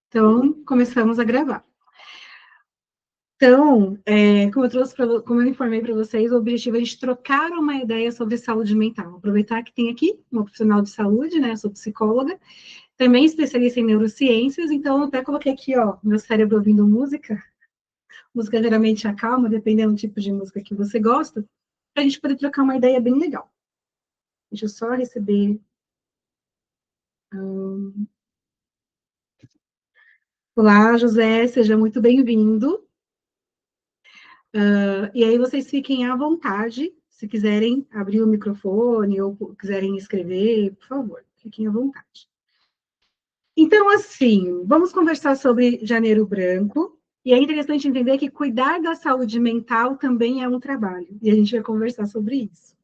Então, começamos a gravar. Então, como eu informei para vocês, o objetivo é a gente trocar uma ideia sobre saúde mental. Aproveitar que tem aqui uma profissional de saúde, né? Eu sou psicóloga, também especialista em neurociências, então eu até coloquei aqui, ó, meu cérebro ouvindo música. Música geralmente acalma, dependendo do tipo de música que você gosta, para a gente poder trocar uma ideia bem legal. Deixa eu só receber. Olá, José, seja muito bem-vindo. E aí vocês fiquem à vontade, se quiserem abrir o microfone ou quiserem escrever, por favor, fiquem à vontade. Então, assim, vamos conversar sobre Janeiro Branco, e é interessante entender que cuidar da saúde mental também é um trabalho, e a gente vai conversar sobre isso.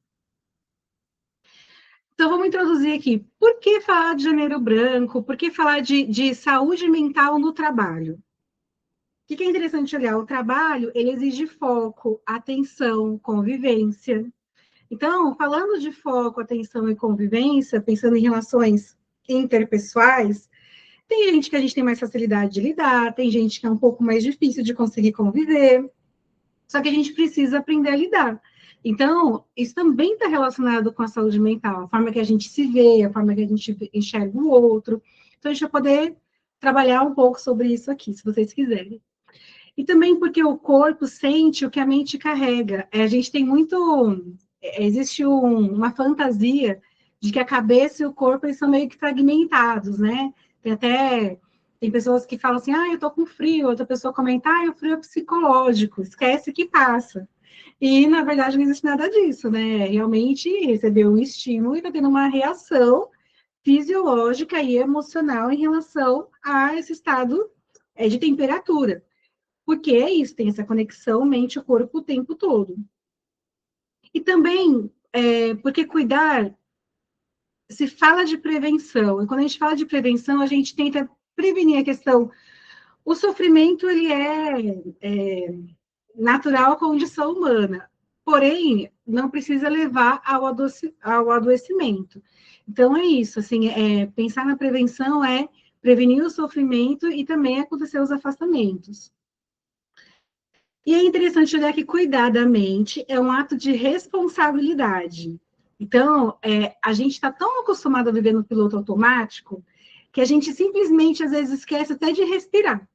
Então, vamos introduzir aqui, por que falar de Janeiro Branco, por que falar de saúde mental no trabalho? O que é interessante olhar? O trabalho, ele exige foco, atenção, convivência. Então, falando de foco, atenção e convivência, pensando em relações interpessoais, tem gente que a gente tem mais facilidade de lidar, tem gente que é um pouco mais difícil de conseguir conviver, só que a gente precisa aprender a lidar. Então, isso também está relacionado com a saúde mental, a forma que a gente se vê, a forma que a gente enxerga o outro. Então, a gente vai poder trabalhar um pouco sobre isso aqui, se vocês quiserem. E também porque o corpo sente o que a mente carrega. A gente tem muito. Existe uma fantasia de que a cabeça e o corpo eles são meio que fragmentados, né? Tem pessoas que falam assim, eu tô com frio, outra pessoa comenta, o frio é psicológico, esquece que passa. E, na verdade, não existe nada disso, né? Realmente recebeu um estímulo e está tendo uma reação fisiológica e emocional em relação a esse estado de temperatura. Porque é isso, tem essa conexão mente-corpo o tempo todo. E também, porque cuidar, se fala de prevenção, e quando a gente fala de prevenção, a gente tenta prevenir a questão. O sofrimento, ele é natural à condição humana, porém, não precisa levar ao adoecimento. Então, é isso, assim, pensar na prevenção é prevenir o sofrimento e também acontecer os afastamentos. E é interessante olhar que cuidar da mente é um ato de responsabilidade. Então, a gente está tão acostumado a viver no piloto automático que a gente simplesmente, às vezes, esquece até de respirar.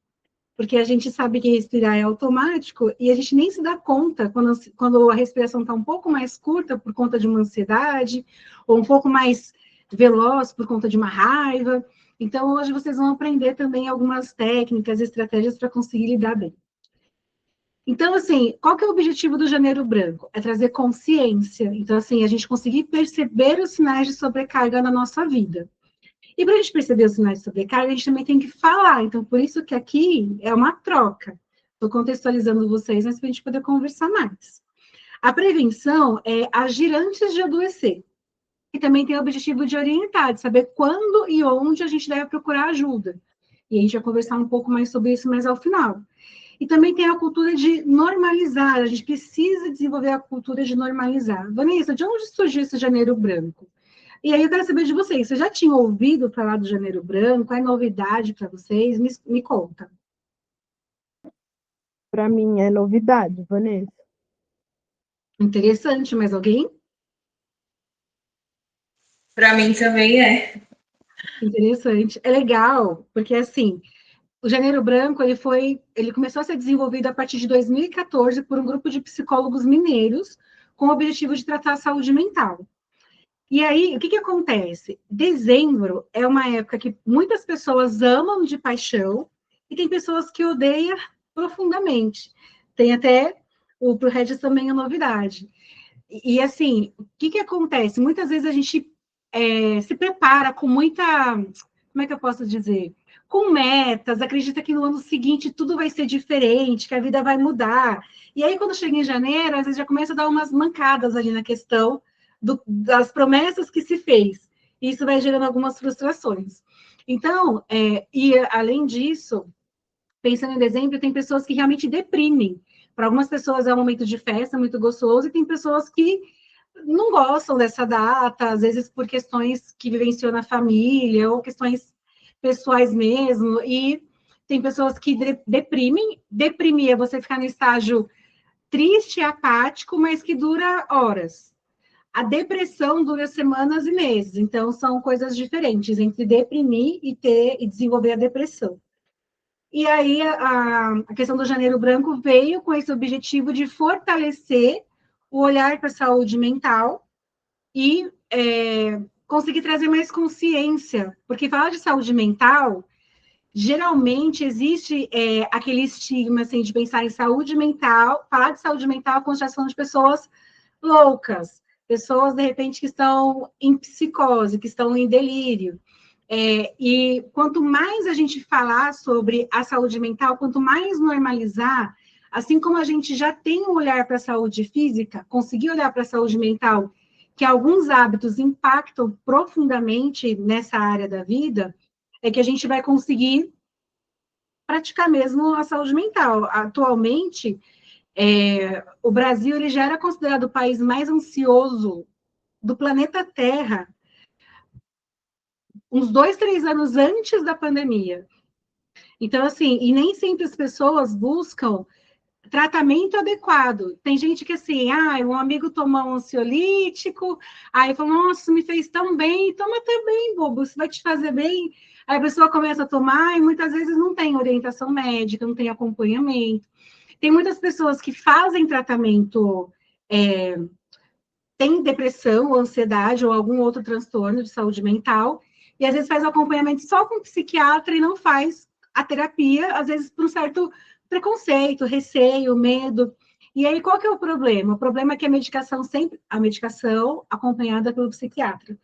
Porque a gente sabe que respirar é automático e a gente nem se dá conta quando a respiração está um pouco mais curta por conta de uma ansiedade, ou um pouco mais veloz por conta de uma raiva. Então, hoje vocês vão aprender também algumas técnicas, estratégias para conseguir lidar bem. Então, assim, qual que é o objetivo do Janeiro Branco? É trazer consciência. Então, assim, a gente conseguir perceber os sinais de sobrecarga na nossa vida. E para a gente perceber os sinais de sobrecarga, a gente também tem que falar. Então, por isso que aqui é uma troca. Estou contextualizando vocês, mas para a gente poder conversar mais. A prevenção é agir antes de adoecer. E também tem o objetivo de orientar, de saber quando e onde a gente deve procurar ajuda. E a gente vai conversar um pouco mais sobre isso mais ao final. E também tem a cultura de normalizar, a gente precisa desenvolver a cultura de normalizar. Vanessa, de onde surgiu esse Janeiro Branco? E aí eu quero saber de vocês, vocês já tinham ouvido falar do Janeiro Branco? É novidade para vocês? Me conta. Para mim é novidade, Vanessa. Interessante, mais alguém? Para mim também é. Interessante. É legal, porque assim, o Janeiro Branco, ele começou a ser desenvolvido a partir de 2014 por um grupo de psicólogos mineiros com o objetivo de tratar a saúde mental. E aí, o que acontece? Dezembro é uma época que muitas pessoas amam de paixão e tem pessoas que odeiam profundamente. Tem até, pro Regis também a novidade. Assim, o que acontece? Muitas vezes a gente se prepara com muita, como é que eu posso dizer? Com metas, acredita que no ano seguinte tudo vai ser diferente, que a vida vai mudar. E aí, quando chega em janeiro, às vezes já começa a dar umas mancadas ali na questão das promessas que se fez. E isso vai gerando algumas frustrações. Então, e além disso, pensando em dezembro, tem pessoas que realmente deprimem. Para algumas pessoas é um momento de festa muito gostoso, e tem pessoas que não gostam dessa data, às vezes por questões que vivenciou na família, ou questões pessoais mesmo, e tem pessoas que deprimem. Deprimir é você ficar no estágio triste, apático, mas que dura horas. A depressão dura semanas e meses, então são coisas diferentes entre deprimir e desenvolver a depressão. E aí a questão do Janeiro Branco veio com esse objetivo de fortalecer o olhar para a saúde mental e conseguir trazer mais consciência, porque falar de saúde mental, geralmente existe aquele estigma assim, de pensar em saúde mental, falar de saúde mental com constatação de pessoas loucas, pessoas, de repente, que estão em psicose, que estão em delírio. E quanto mais a gente falar sobre a saúde mental, quanto mais normalizar, assim como a gente já tem um olhar para a saúde física, conseguir olhar para a saúde mental, que alguns hábitos impactam profundamente nessa área da vida, é que a gente vai conseguir praticar mesmo a saúde mental. Atualmente, o Brasil ele já era considerado o país mais ansioso do planeta Terra uns 2, 3 anos antes da pandemia. Então, assim, e nem sempre as pessoas buscam tratamento adequado. Tem gente que, assim, um amigo tomou um ansiolítico, aí falou, nossa, isso me fez tão bem, toma também, bobo, isso vai te fazer bem. Aí a pessoa começa a tomar e muitas vezes não tem orientação médica, não tem acompanhamento. Tem muitas pessoas que fazem tratamento, tem depressão, ou ansiedade, ou algum outro transtorno de saúde mental, e às vezes faz o acompanhamento só com o psiquiatra e não faz a terapia, às vezes por um certo preconceito, receio, medo. E aí, qual que é o problema? O problema é que a medicação acompanhada pelo psiquiatra,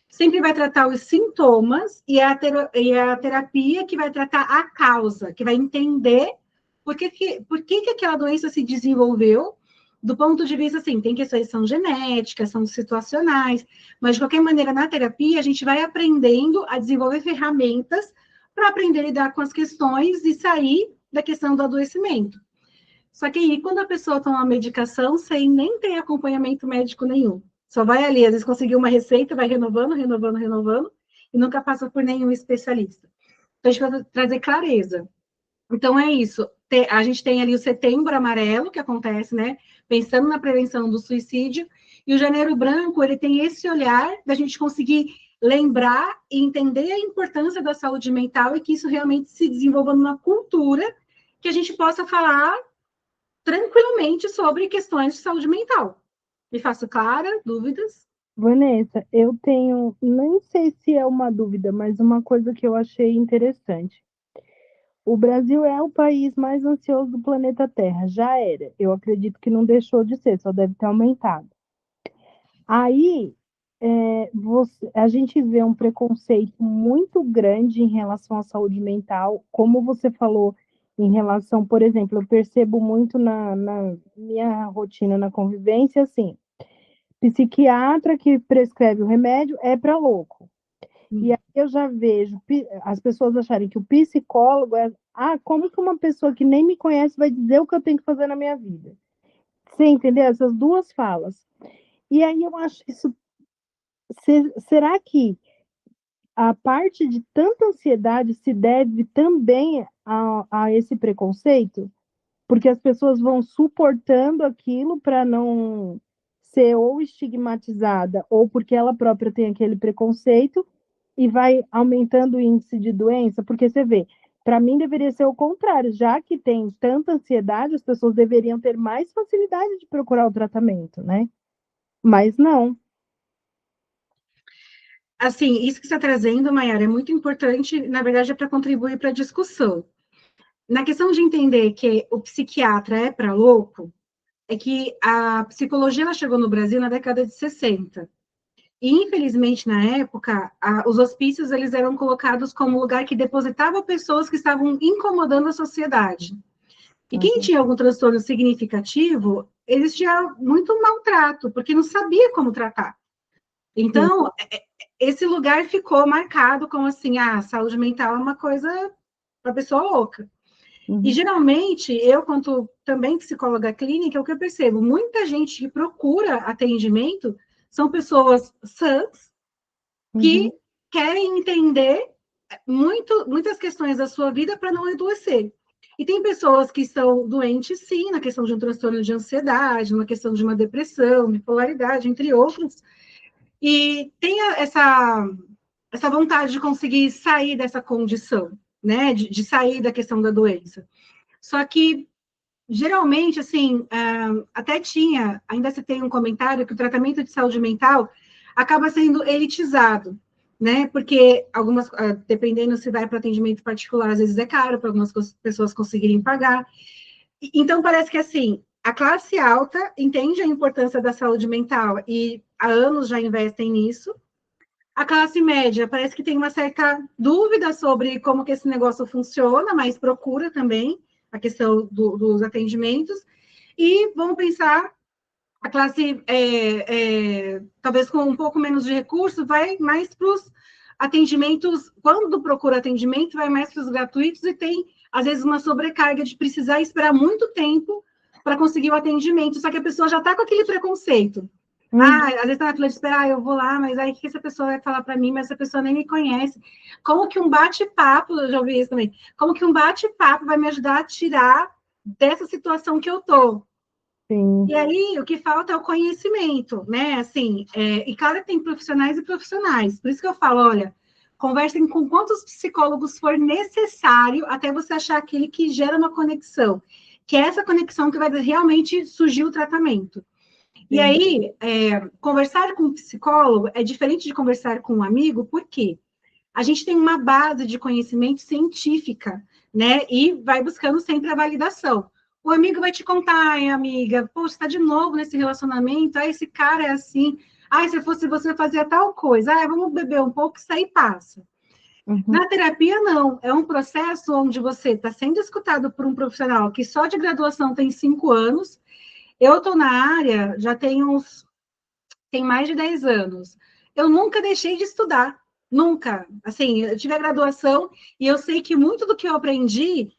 sempre vai tratar os sintomas e a terapia que vai tratar a causa, que vai entender por que aquela doença se desenvolveu, do ponto de vista, assim, tem questões que são genéticas, são situacionais, mas de qualquer maneira, na terapia, a gente vai aprendendo a desenvolver ferramentas para aprender a lidar com as questões e sair da questão do adoecimento. Só que aí, quando a pessoa toma uma medicação sem nem ter acompanhamento médico nenhum, só vai ali, às vezes conseguiu uma receita, vai renovando, renovando, renovando, e nunca passa por nenhum especialista. Então, a gente vai trazer clareza. Então, é isso. A gente tem ali o Setembro Amarelo, que acontece, né? Pensando na prevenção do suicídio, e o Janeiro Branco, ele tem esse olhar da gente conseguir lembrar e entender a importância da saúde mental e que isso realmente se desenvolva numa cultura que a gente possa falar tranquilamente sobre questões de saúde mental. Me faço clara? Dúvidas? Vanessa, eu tenho, nem sei se é uma dúvida, mas uma coisa que eu achei interessante. O Brasil é o país mais ansioso do planeta Terra, já era. Eu acredito que não deixou de ser, só deve ter aumentado. Aí, a gente vê um preconceito muito grande em relação à saúde mental, como você falou, em relação, por exemplo, eu percebo muito na minha rotina, na convivência, assim, psiquiatra que prescreve o remédio é para louco. E aí eu já vejo as pessoas acharem que o psicólogo como que uma pessoa que nem me conhece vai dizer o que eu tenho que fazer na minha vida? Você entendeu? Essas duas falas. E aí eu acho isso. Será que a parte de tanta ansiedade se deve também a esse preconceito? Porque as pessoas vão suportando aquilo para não ser ou estigmatizada, ou porque ela própria tem aquele preconceito e vai aumentando o índice de doença, porque você vê, para mim deveria ser o contrário, já que tem tanta ansiedade, as pessoas deveriam ter mais facilidade de procurar o tratamento, né? Mas não. Assim, isso que você está trazendo, Mayara, é muito importante, na verdade, é para contribuir para a discussão. Na questão de entender que o psiquiatra é para louco, é que a psicologia ela chegou no Brasil na década de 60. E, infelizmente, na época, os hospícios eles eram colocados como lugar que depositava pessoas que estavam incomodando a sociedade. E quem tinha algum transtorno significativo, existia muito maltrato, porque não sabia como tratar. Então, esse lugar ficou marcado como assim, saúde mental é uma coisa para pessoa louca. E, geralmente, eu, quanto também psicóloga clínica, o que eu percebo, muita gente que procura atendimento são pessoas sãs que querem entender muitas questões da sua vida para não adoecer. E tem pessoas que estão doentes, sim, na questão de um transtorno de ansiedade, na questão de uma depressão, bipolaridade, entre outros, e tem essa vontade de conseguir sair dessa condição, né, de sair da questão da doença. Só que, geralmente, assim, até ainda se tem um comentário que o tratamento de saúde mental acaba sendo elitizado, né? Porque dependendo se vai para atendimento particular, às vezes é caro para algumas pessoas conseguirem pagar. Então, parece que, assim, a classe alta entende a importância da saúde mental e há anos já investem nisso. A classe média parece que tem uma certa dúvida sobre como que esse negócio funciona, mas procura também a questão dos atendimentos. E vamos pensar, a classe, talvez com um pouco menos de recurso, vai mais para os atendimentos, quando procura atendimento, vai mais para os gratuitos e tem, às vezes, uma sobrecarga de precisar esperar muito tempo para conseguir o atendimento, só que a pessoa já está com aquele preconceito. Às vezes está na fila de esperar, eu vou lá, mas aí o que essa pessoa vai falar para mim, mas essa pessoa nem me conhece. Como que um bate-papo, eu já ouvi isso também, como que um bate-papo vai me ajudar a tirar dessa situação que eu estou? Sim. E aí, o que falta é o conhecimento, né? Assim, e claro que tem profissionais e profissionais. Por isso que eu falo, olha, conversem com quantos psicólogos for necessário até você achar aquele que gera uma conexão, que é essa conexão que vai realmente surgir o tratamento. E aí, conversar com um psicólogo é diferente de conversar com um amigo, por quê? A gente tem uma base de conhecimento científica, né? E vai buscando sempre a validação. O amigo vai te contar, ai, amiga, pô, você está de novo nesse relacionamento, esse cara é assim, se fosse você fazia tal coisa, vamos beber um pouco, isso aí passa. Uhum. Na terapia, não. É um processo onde você está sendo escutado por um profissional que só de graduação tem 5 anos. Eu estou na área, já tem mais de 10 anos. Eu nunca deixei de estudar, nunca. Assim, eu tive a graduação e eu sei que muito do que eu aprendi,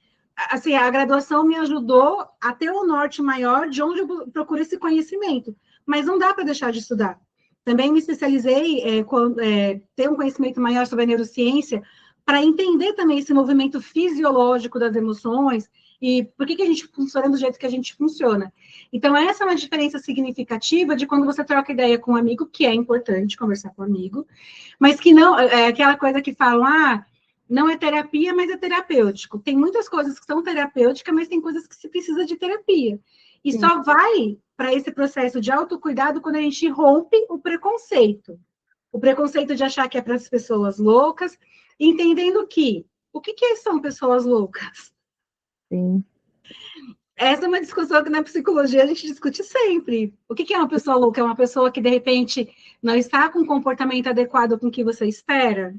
assim, a graduação me ajudou a ter um norte maior de onde eu procuro esse conhecimento. Mas não dá para deixar de estudar. Também me especializei ter um conhecimento maior sobre a neurociência para entender também esse movimento fisiológico das emoções e por que a gente funciona do jeito que a gente funciona. Então, essa é uma diferença significativa de quando você troca ideia com um amigo, que é importante conversar com um amigo, mas que não, é aquela coisa que falam, não é terapia, mas é terapêutico. Tem muitas coisas que são terapêuticas, mas tem coisas que se precisa de terapia. E só vai para esse processo de autocuidado quando a gente rompe o preconceito. O preconceito de achar que é para as pessoas loucas, entendendo que o que são pessoas loucas? Sim. Essa é uma discussão que na psicologia a gente discute sempre. O que é uma pessoa louca? É uma pessoa que, de repente, não está com um comportamento adequado com o que você espera?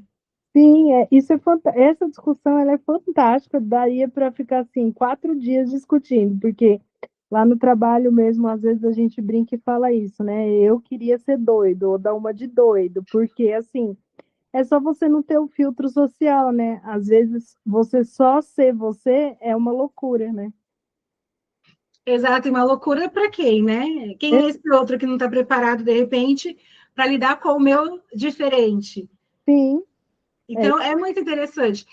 Sim, essa discussão ela é fantástica, daria para ficar assim 4 dias discutindo, porque lá no trabalho mesmo, às vezes a gente brinca e fala isso, né? Eu queria ser doido, ou dar uma de doido, porque assim, é só você não ter o filtro social, né? Às vezes você só ser você é uma loucura, né? Exato, e uma loucura para quem, né? Quem é esse outro que não está preparado, de repente, para lidar com o meu diferente? Sim. Então, é muito interessante.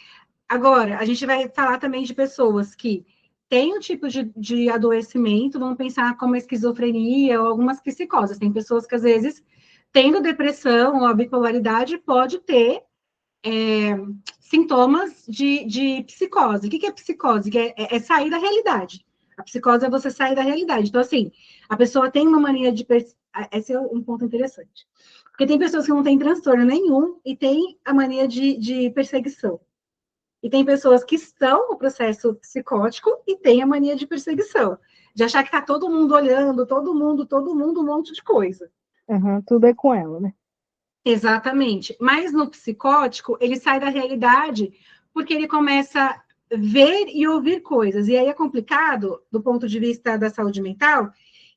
Agora, a gente vai falar também de pessoas que têm um tipo de adoecimento, vamos pensar como a esquizofrenia ou algumas psicoses. Tem pessoas que, às vezes, tendo depressão ou a bipolaridade, pode ter sintomas de psicose. O que é psicose? É sair da realidade. A psicose é você sair da realidade. Então, assim, a pessoa tem uma mania de... Esse é um ponto interessante. Porque tem pessoas que não têm transtorno nenhum e têm a mania de perseguição. E tem pessoas que estão no processo psicótico e têm a mania de perseguição. De achar que está todo mundo olhando, todo mundo, um monte de coisa. Uhum, tudo é com ela, né? Exatamente. Mas no psicótico, ele sai da realidade porque ele começa a ver e ouvir coisas. E aí é complicado, do ponto de vista da saúde mental,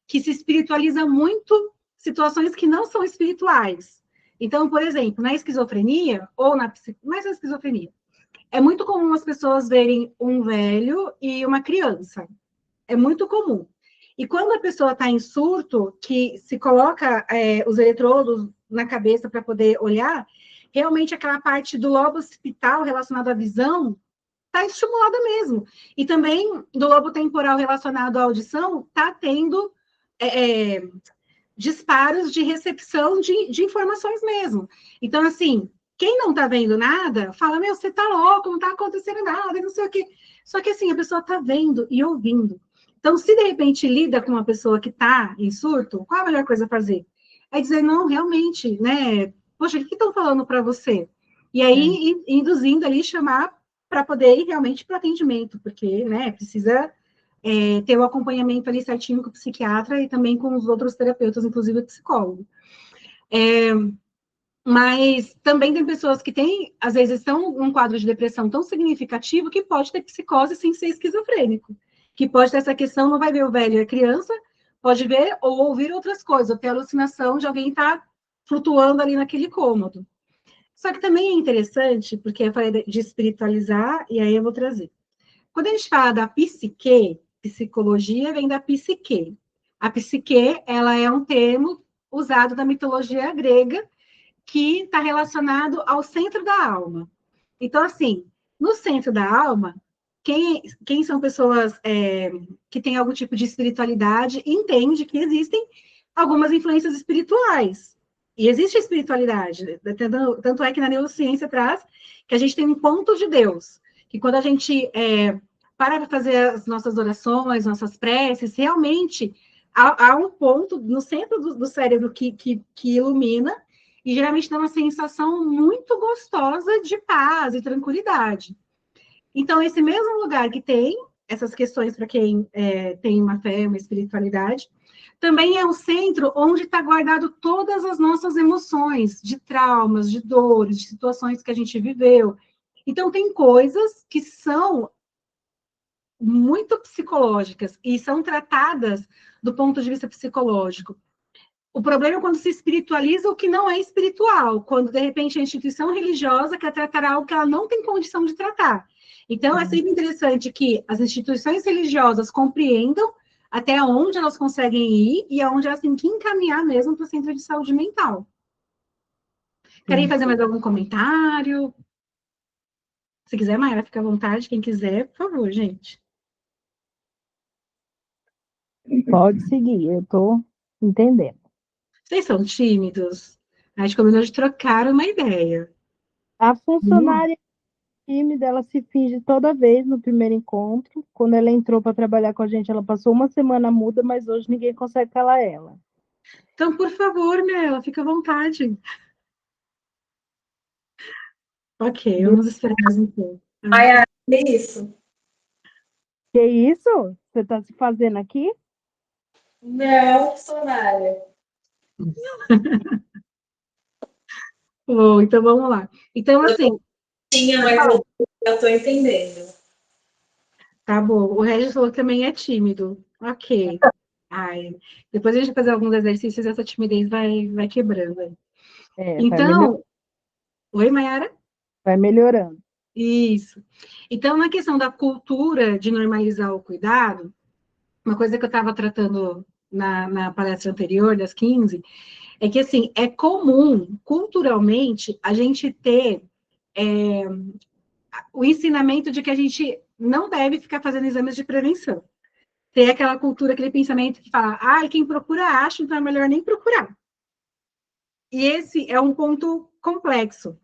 que se espiritualiza muito situações que não são espirituais. Então, por exemplo, na esquizofrenia, ou mais na esquizofrenia, é muito comum as pessoas verem um velho e uma criança. É muito comum. E quando a pessoa está em surto, que se coloca os eletrodos na cabeça para poder olhar, realmente aquela parte do lobo occipital relacionada à visão está estimulada mesmo. E também do lobo temporal relacionado à audição está tendo disparos de recepção de informações mesmo. Então, assim, quem não está vendo nada, fala, meu, você está louco, não está acontecendo nada, não sei o quê. Só que, assim, a pessoa está vendo e ouvindo. Então, se de repente lida com uma pessoa que está em surto, qual a melhor coisa a fazer? É dizer, não, realmente, né? Poxa, o que estão falando para você? E aí, induzindo ali, chamar para poder ir realmente para o atendimento, porque, né, precisa ter o acompanhamento ali certinho com o psiquiatra e também com os outros terapeutas, inclusive o psicólogo. Mas também tem pessoas que têm, às vezes, estão num quadro de depressão tão significativo que pode ter psicose sem ser esquizofrênico, que pode ter essa questão, não vai ver o velho e a criança, pode ver ou ouvir outras coisas, ou ter alucinação de alguém estar flutuando ali naquele cômodo. Só que também é interessante, porque eu falei de espiritualizar, e aí eu vou trazer. Quando a gente fala da psique, psicologia vem da psique. A psique, ela é um termo usado da mitologia grega que está relacionado ao centro da alma. Então, assim, no centro da alma, quem são pessoas que têm algum tipo de espiritualidade entende que existem algumas influências espirituais. E existe espiritualidade. Tanto é que na neurociência traz que a gente tem um ponto de Deus. Que quando a gente para fazer as nossas orações, nossas preces, realmente há um ponto no centro do cérebro que ilumina e geralmente dá uma sensação muito gostosa de paz e tranquilidade. Então, esse mesmo lugar que tem essas questões para quem tem uma fé, uma espiritualidade, também é o centro onde está guardado todas as nossas emoções, de traumas, de dores, de situações que a gente viveu. Então, tem coisas que são muito psicológicas e são tratadas do ponto de vista psicológico. O problema é quando se espiritualiza o que não é espiritual, quando, de repente, a instituição religiosa quer tratar algo que ela não tem condição de tratar. Então, é sempre interessante que as instituições religiosas compreendam até onde elas conseguem ir e aonde elas têm que encaminhar mesmo para o centro de saúde mental. Querem fazer mais algum comentário? Se quiser, Mayara, fica à vontade. Quem quiser, por favor, gente. Pode seguir, eu estou entendendo. Vocês são tímidos? A gente combinou de trocar uma ideia. A funcionária tímida, ela se finge toda vez no primeiro encontro. Quando ela entrou para trabalhar com a gente, ela passou uma semana muda, mas hoje ninguém consegue calar ela. Então, por favor, Mela, fica à vontade. Ok, vamos esperar mais um pouco. Ai, é isso. Que isso? Você está se fazendo aqui? Não, Sonária. Bom, então vamos lá. Então, assim. Tinha, mas eu tô entendendo. Tá bom. O Regis falou que também é tímido. Ok. Ai, depois a gente vai fazer alguns exercícios e essa timidez vai quebrando. Então, oi, Mayara? Vai melhorando. Isso. Então, na questão da cultura de normalizar o cuidado, uma coisa que eu estava tratando na palestra anterior, das 15, é que, assim, é comum, culturalmente, a gente ter o ensinamento de que a gente não deve ficar fazendo exames de prevenção. Tem aquela cultura, aquele pensamento que fala, quem procura acha, então é melhor nem procurar. E esse é um ponto complexo,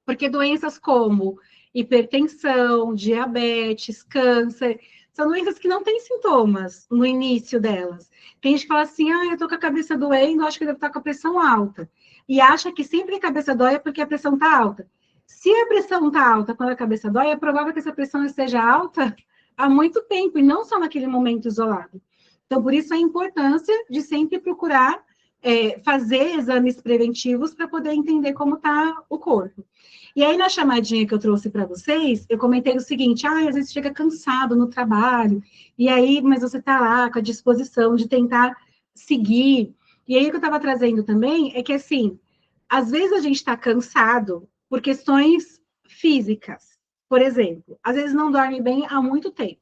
porque doenças como hipertensão, diabetes, câncer, são doenças que não têm sintomas no início delas. Tem gente que fala assim, eu tô com a cabeça doendo, acho que eu devo estar com a pressão alta. E acha que sempre que a cabeça dói é porque a pressão está alta. Se a pressão está alta quando a cabeça dói, é provável que essa pressão esteja alta há muito tempo, e não só naquele momento isolado. Então, por isso a importância de sempre procurar fazer exames preventivos para poder entender como está o corpo. E aí, na chamadinha que eu trouxe para vocês, eu comentei o seguinte, às vezes chega cansado no trabalho, e aí, mas você está lá com a disposição de tentar seguir. E aí, o que eu estava trazendo também é que, assim, às vezes a gente está cansado por questões físicas. Por exemplo, às vezes não dorme bem há muito tempo.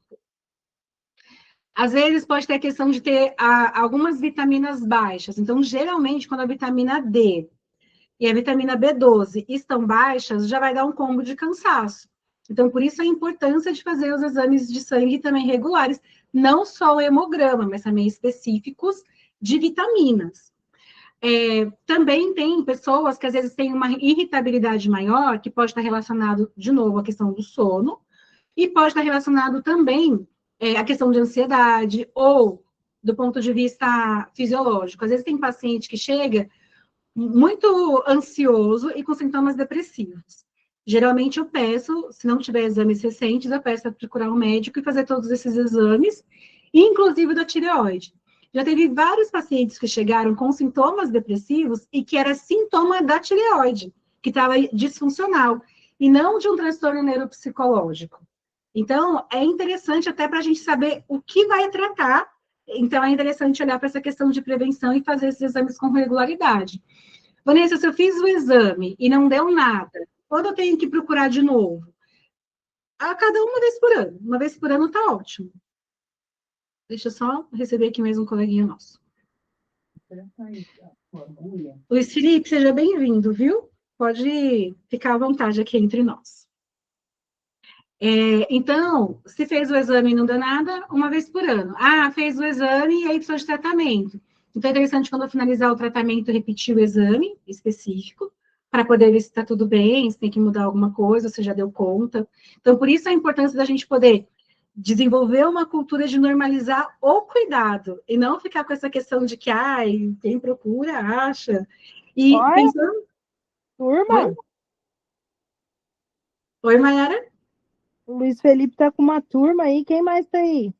Às vezes pode ter a questão de ter algumas vitaminas baixas. Então, geralmente, quando a vitamina D e a vitamina B12 estão baixas, já vai dar um combo de cansaço. Então, por isso a importância de fazer os exames de sangue também regulares, não só o hemograma, mas também específicos de vitaminas. Também tem pessoas que às vezes têm uma irritabilidade maior, que pode estar relacionado, de novo, à questão do sono, e pode estar relacionado também à questão de ansiedade, ou do ponto de vista fisiológico. Às vezes tem paciente que chega muito ansioso e com sintomas depressivos. Geralmente eu peço, se não tiver exames recentes, eu peço para procurar um médico e fazer todos esses exames, inclusive da tireoide. Já teve vários pacientes que chegaram com sintomas depressivos e que era sintoma da tireoide, que estava disfuncional, e não de um transtorno neuropsicológico. Então, é interessante até para a gente saber o que vai tratar. Então, é interessante olhar para essa questão de prevenção e fazer esses exames com regularidade. Vanessa, se eu fiz o exame e não deu nada, quando eu tenho que procurar de novo? A cada uma vez por ano. Uma vez por ano está ótimo. Deixa eu só receber aqui mais um coleguinha nosso. Luiz Felipe, seja bem-vindo, viu? Pode ficar à vontade aqui entre nós. Então, se fez o exame e não deu nada, uma vez por ano. Ah, fez o exame e aí precisa de tratamento. Então, é interessante, quando eu finalizar o tratamento, repetir o exame específico, para poder ver se está tudo bem, se tem que mudar alguma coisa, se já deu conta. Então, por isso a importância da gente poder desenvolver uma cultura de normalizar o cuidado, e não ficar com essa questão de que, ai, quem procura, acha. E Olha, pensando... turma, Oi, Mayara? o Luiz Felipe tá com uma turma aí, quem mais tá aí?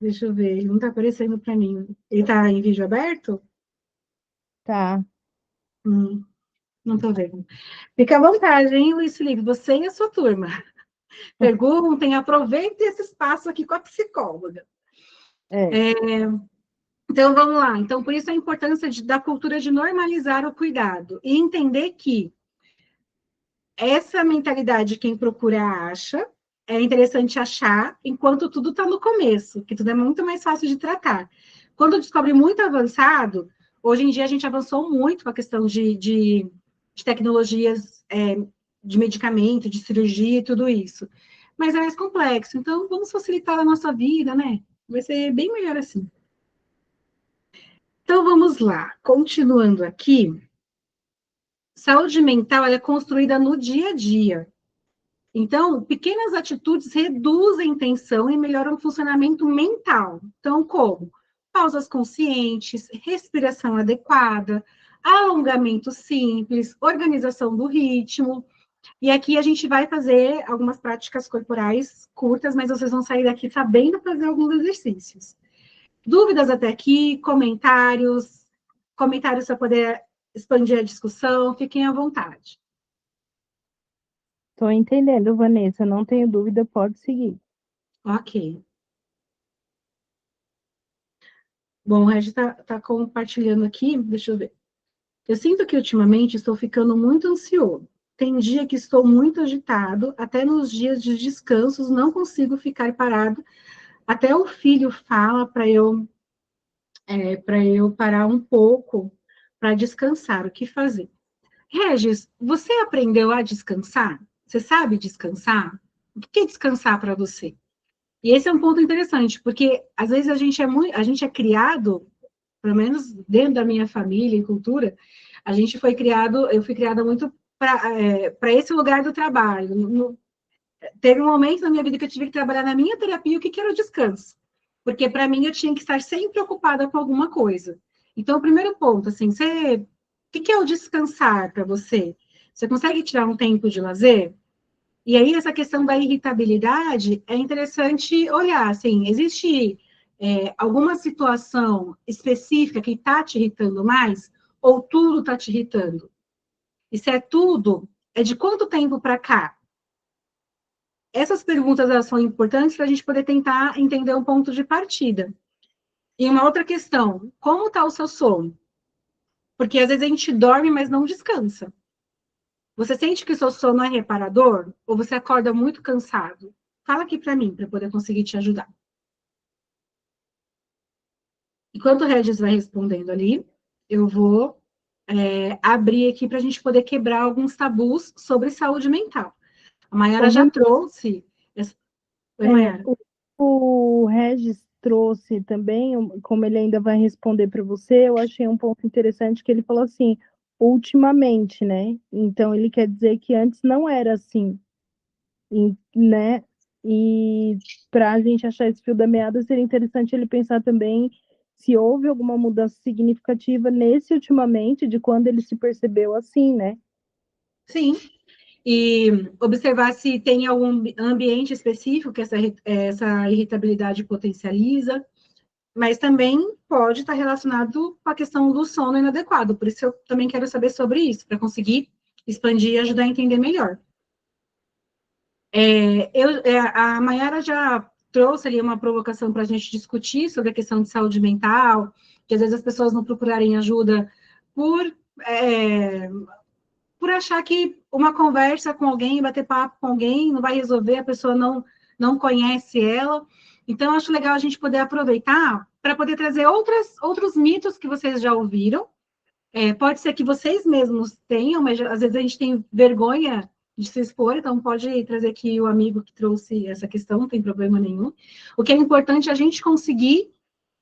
Deixa eu ver, ele não está aparecendo para mim. Ele está em vídeo aberto? Tá. Não estou vendo. Fica à vontade, hein, Luiz Felipe? Você e a sua turma. Perguntem, aproveitem esse espaço aqui com a psicóloga. Então, vamos lá. Então, por isso a importância da cultura de normalizar o cuidado e entender que essa mentalidade, quem procura acha, é interessante achar, enquanto tudo está no começo, que tudo é muito mais fácil de tratar. Quando descobre muito avançado, hoje em dia a gente avançou muito com a questão de tecnologias, de medicamento, de cirurgia e tudo isso. Mas é mais complexo, então vamos facilitar a nossa vida, né? Vai ser bem melhor assim. Então vamos lá, continuando aqui. Saúde mental é construída no dia a dia. Então, pequenas atitudes reduzem tensão e melhoram o funcionamento mental. Então, como? Pausas conscientes, respiração adequada, alongamento simples, organização do ritmo. E aqui a gente vai fazer algumas práticas corporais curtas, mas vocês vão sair daqui sabendo fazer alguns exercícios. Dúvidas até aqui, comentários para poder expandir a discussão, fiquem à vontade. Tô entendendo, Vanessa, não tenho dúvida, pode seguir. Ok. Bom, o Regis está compartilhando aqui, deixa eu ver. Eu sinto que ultimamente estou ficando muito ansioso. Tem dia que estou muito agitado, até nos dias de descansos não consigo ficar parado. Até o filho fala para eu parar um pouco para descansar. O que fazer? Regis, você aprendeu a descansar? Você sabe descansar? O que é descansar para você? E esse é um ponto interessante, porque às vezes a gente é criado, pelo menos dentro da minha família e cultura, eu fui criada muito para esse lugar do trabalho. Teve um momento na minha vida que eu tive que trabalhar na minha terapia o que era o descanso. Porque para mim eu tinha que estar sempre ocupada com alguma coisa. Então, o primeiro ponto, assim, o que é o descansar para você? Você consegue tirar um tempo de lazer? E aí, essa questão da irritabilidade, é interessante olhar, assim, existe alguma situação específica que está te irritando mais, ou tudo está te irritando? E se é tudo, é de quanto tempo para cá? Essas perguntas, elas são importantes para a gente poder tentar entender um ponto de partida. E uma outra questão, como está o seu sono? Porque às vezes a gente dorme, mas não descansa. Você sente que o seu sono é reparador? Ou você acorda muito cansado? Fala aqui para mim, para poder conseguir te ajudar. Enquanto o Regis vai respondendo ali, eu vou abrir aqui para a gente poder quebrar alguns tabus sobre saúde mental. A Mayara já trouxe. Oi, Mayara. O Regis trouxe também, como ele ainda vai responder para você, eu achei um ponto interessante que ele falou assim, ultimamente, né? Então ele quer dizer que antes não era assim, né? E para a gente achar esse fio da meada, seria interessante ele pensar também se houve alguma mudança significativa nesse ultimamente, de quando ele se percebeu assim, né? Sim. E observar se tem algum ambiente específico que essa irritabilidade potencializa, mas também pode estar relacionado com a questão do sono inadequado. Por isso eu também quero saber sobre isso, para conseguir expandir e ajudar a entender melhor. A Mayara já trouxe ali uma provocação para a gente discutir sobre a questão de saúde mental, que às vezes as pessoas não procurarem ajuda por, por achar que uma conversa com alguém, bater papo com alguém, não vai resolver, a pessoa não conhece ela. Então, acho legal a gente poder aproveitar para poder trazer outros mitos que vocês já ouviram. Pode ser que vocês mesmos tenham, mas às vezes a gente tem vergonha de se expor, então pode trazer aqui o amigo que trouxe essa questão, não tem problema nenhum. O que é importante é a gente conseguir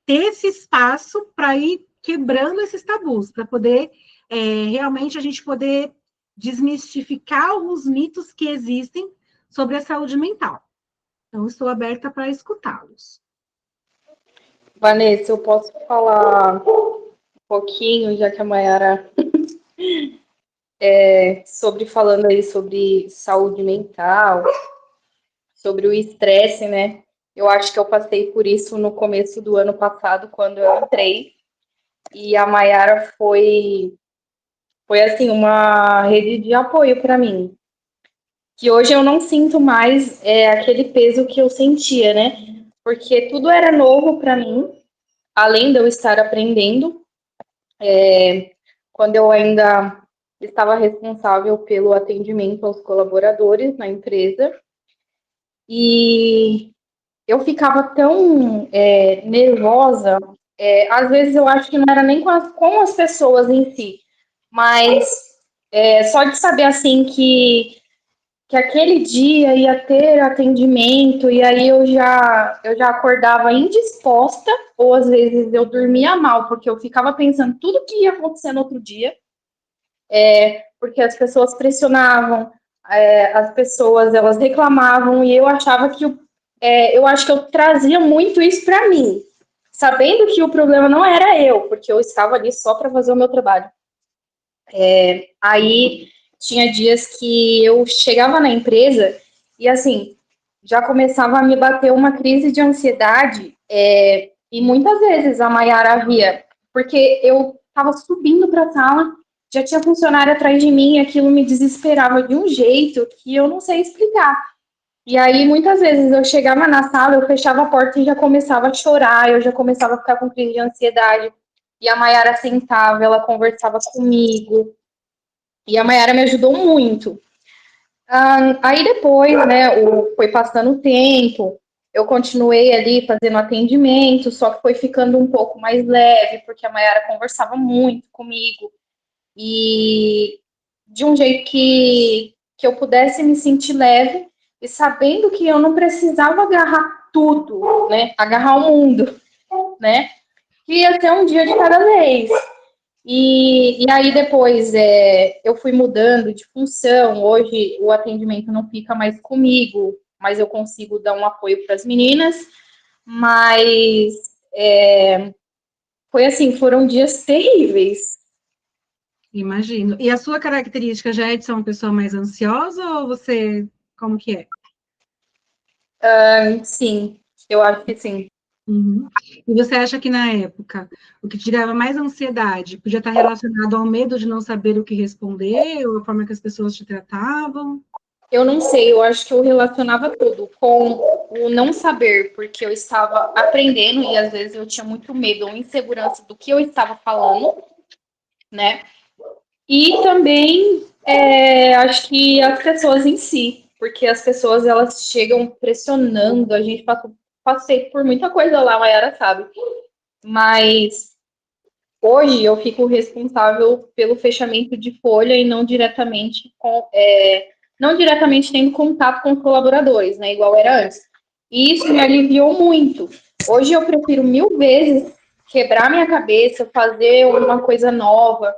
ter esse espaço para ir quebrando esses tabus, para poder realmente a gente poder desmistificar alguns mitos que existem sobre a saúde mental. Então, estou aberta para escutá-los. Vanessa, eu posso falar um pouquinho, já que a Mayara falando aí sobre saúde mental, sobre o estresse, né? Eu acho que eu passei por isso no começo do ano passado, quando eu entrei, e a Mayara foi assim, uma rede de apoio para mim. Que hoje eu não sinto mais aquele peso que eu sentia, né? Porque tudo era novo para mim, além de eu estar aprendendo. Quando eu ainda estava responsável pelo atendimento aos colaboradores na empresa, e eu ficava tão nervosa, às vezes eu acho que não era nem com as pessoas em si, mas só de saber assim que aquele dia ia ter atendimento, e aí eu já acordava indisposta, ou às vezes eu dormia mal, porque eu ficava pensando tudo que ia acontecer no outro dia, porque as pessoas pressionavam, as pessoas elas reclamavam, e eu achava que eu acho que eu trazia muito isso para mim, sabendo que o problema não era eu, porque eu estava ali só para fazer o meu trabalho. Aí tinha dias que eu chegava na empresa e assim já começava a me bater uma crise de ansiedade, e muitas vezes a Mayara via, porque eu estava subindo para a sala, já tinha funcionário atrás de mim, e aquilo me desesperava de um jeito que eu não sei explicar. E aí, muitas vezes, eu chegava na sala, eu fechava a porta e já começava a chorar, eu já começava a ficar com crise de ansiedade. E a Mayara sentava, ela conversava comigo, e a Mayara me ajudou muito. Aí depois, né, foi passando o tempo, eu continuei ali fazendo atendimento, só que foi ficando um pouco mais leve, porque a Mayara conversava muito comigo, e de um jeito que eu pudesse me sentir leve, e sabendo que eu não precisava agarrar tudo, né, agarrar o mundo, né, que ia ser um dia de cada vez. E aí depois eu fui mudando de função. Hoje o atendimento não fica mais comigo, mas eu consigo dar um apoio para as meninas. Mas foi assim, foram dias terríveis. Imagino. E a sua característica já é de ser uma pessoa mais ansiosa ou você, como que é? Sim, eu acho que sim. Uhum. E você acha que na época o que te dava mais ansiedade podia estar relacionado ao medo de não saber o que responder, ou a forma que as pessoas te tratavam? Eu não sei, eu acho que eu relacionava tudo com o não saber, porque eu estava aprendendo e às vezes eu tinha muito medo ou insegurança do que eu estava falando, né? E também acho que as pessoas em si, porque as pessoas elas chegam pressionando, a gente passei por muita coisa lá, a Mayara sabe. mas hoje eu fico responsável pelo fechamento de folha e não diretamente tendo contato com os colaboradores, né, igual era antes. E isso me aliviou muito. Hoje eu prefiro 1000 vezes quebrar minha cabeça, fazer uma coisa nova,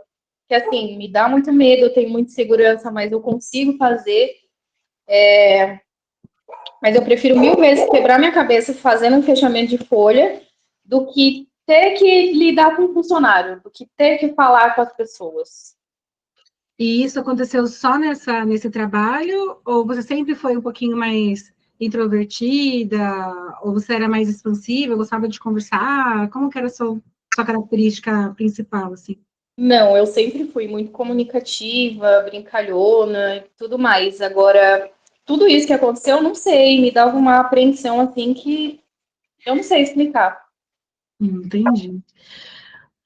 que assim, me dá muito medo, eu tenho muita segurança, mas eu consigo fazer. Mas eu prefiro 1000 vezes quebrar minha cabeça fazendo um fechamento de folha do que ter que lidar com o funcionário, do que ter que falar com as pessoas. E isso aconteceu só nesse trabalho? Ou você sempre foi um pouquinho mais introvertida? Ou você era mais expansiva, gostava de conversar? Como que era a sua característica principal, assim? Não, eu sempre fui muito comunicativa, brincalhona e tudo mais. Agora, tudo isso que aconteceu, eu não sei, me dava uma apreensão assim que eu não sei explicar. Entendi.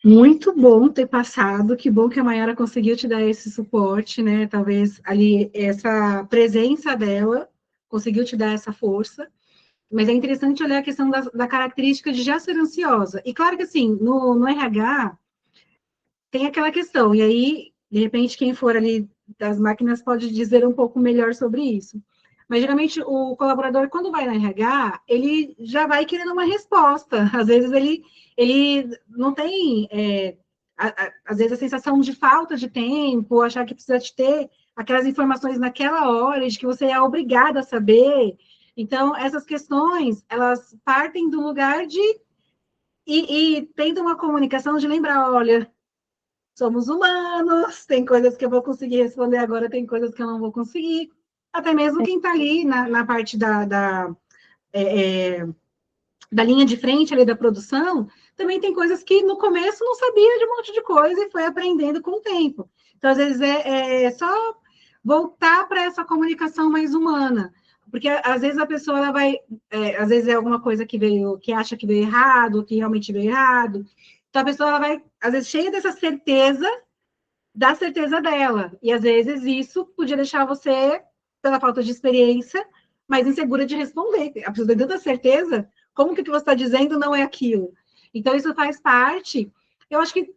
Muito bom ter passado, que bom que a Mayara conseguiu te dar esse suporte, né? Talvez ali essa presença dela conseguiu te dar essa força. Mas é interessante olhar a questão da característica de já ser ansiosa. E claro que assim, no RH tem aquela questão, e aí, de repente, quem for ali das máquinas pode dizer um pouco melhor sobre isso. Mas geralmente o colaborador, quando vai na RH, ele já vai querendo uma resposta. Às vezes ele não tem, às vezes, a sensação de falta de tempo, achar que precisa de ter aquelas informações naquela hora, de que você é obrigado a saber. Então, essas questões, elas partem do lugar de e tendo uma comunicação de lembrar, olha, somos humanos, tem coisas que eu vou conseguir responder agora, tem coisas que eu não vou conseguir. Até mesmo quem está ali na parte é, da linha de frente ali da produção, também tem coisas que no começo não sabia de um monte de coisa e foi aprendendo com o tempo. Então, às vezes, é só voltar para essa comunicação mais humana. Porque às vezes a pessoa ela vai, às vezes é alguma coisa que veio, que acha que veio errado, que realmente veio errado. Então a pessoa ela vai, às vezes, cheia dessa certeza, da certeza dela. E às vezes isso podia deixar você, pela falta de experiência, mais insegura de responder. A pessoa tem tanta certeza, como que o que você está dizendo não é aquilo? Então, isso faz parte. Eu acho que,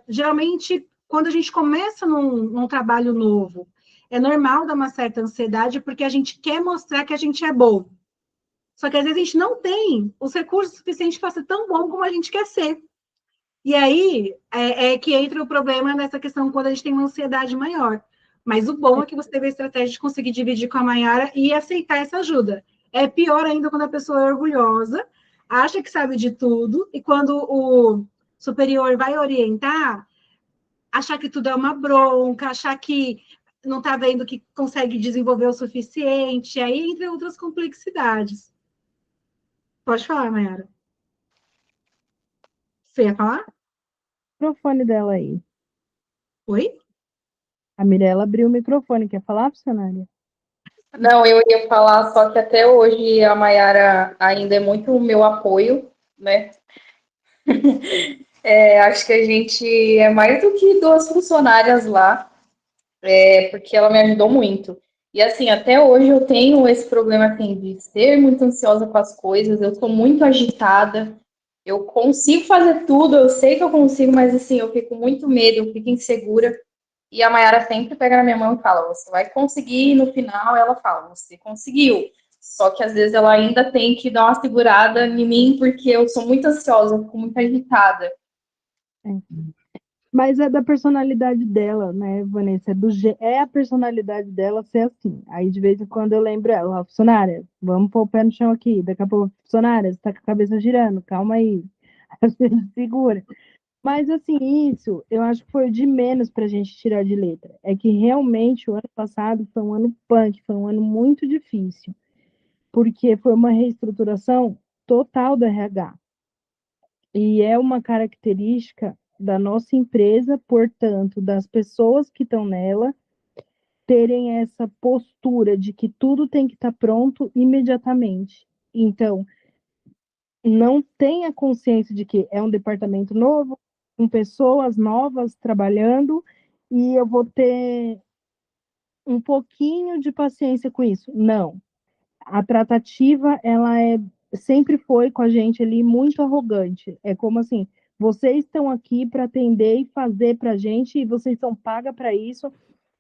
geralmente, quando a gente começa num trabalho novo, é normal dar uma certa ansiedade, porque a gente quer mostrar que a gente é bom. Só que, às vezes, a gente não tem os recursos suficientes para ser tão bom como a gente quer ser. E aí é que entra o problema nessa questão quando a gente tem uma ansiedade maior. Mas o bom é que você teve a estratégia de conseguir dividir com a Mayara e aceitar essa ajuda. É pior ainda quando a pessoa é orgulhosa, acha que sabe de tudo, e quando o superior vai orientar, achar que tudo é uma bronca, achar que não está vendo que consegue desenvolver o suficiente, aí entre outras complexidades. Pode falar, Mayara. Você ia falar? O microfone dela aí. Oi? A Mirella abriu o microfone. Quer falar, funcionária? Não, eu ia falar só que até hoje a Mayara ainda é muito o meu apoio, né? Acho que a gente é mais do que duas funcionárias lá, porque ela me ajudou muito. E assim, até hoje eu tenho esse problema assim, de ser muito ansiosa com as coisas, eu sou muito agitada, eu consigo fazer tudo, eu sei que eu consigo, mas assim, eu fico muito medo, eu fico insegura. E a Mayara sempre pega na minha mão e fala: você vai conseguir, e no final ela fala: você conseguiu. Só que às vezes ela ainda tem que dar uma segurada em mim, porque eu sou muito ansiosa, eu fico muito agitada. Mas é da personalidade dela, né, Vanessa? É a personalidade dela ser assim. Aí, de vez em quando, eu lembro ela: ó, funcionária, vamos pôr o pé no chão aqui. Daqui a pouco, funcionária, você tá com a cabeça girando, calma aí. Às vezes segura. Mas, assim, isso eu acho que foi de menos para a gente tirar de letra. É que realmente o ano passado foi um ano punk, foi um ano muito difícil, porque foi uma reestruturação total da RH. E é uma característica da nossa empresa, portanto, das pessoas que estão nela, terem essa postura de que tudo tem que estar pronto imediatamente. Então, não tem a consciência de que é um departamento novo, com pessoas novas trabalhando, e eu vou ter um pouquinho de paciência com isso. Não. A tratativa, ela é sempre foi com a gente ali muito arrogante. É como assim, vocês estão aqui para atender e fazer para a gente e vocês são paga para isso.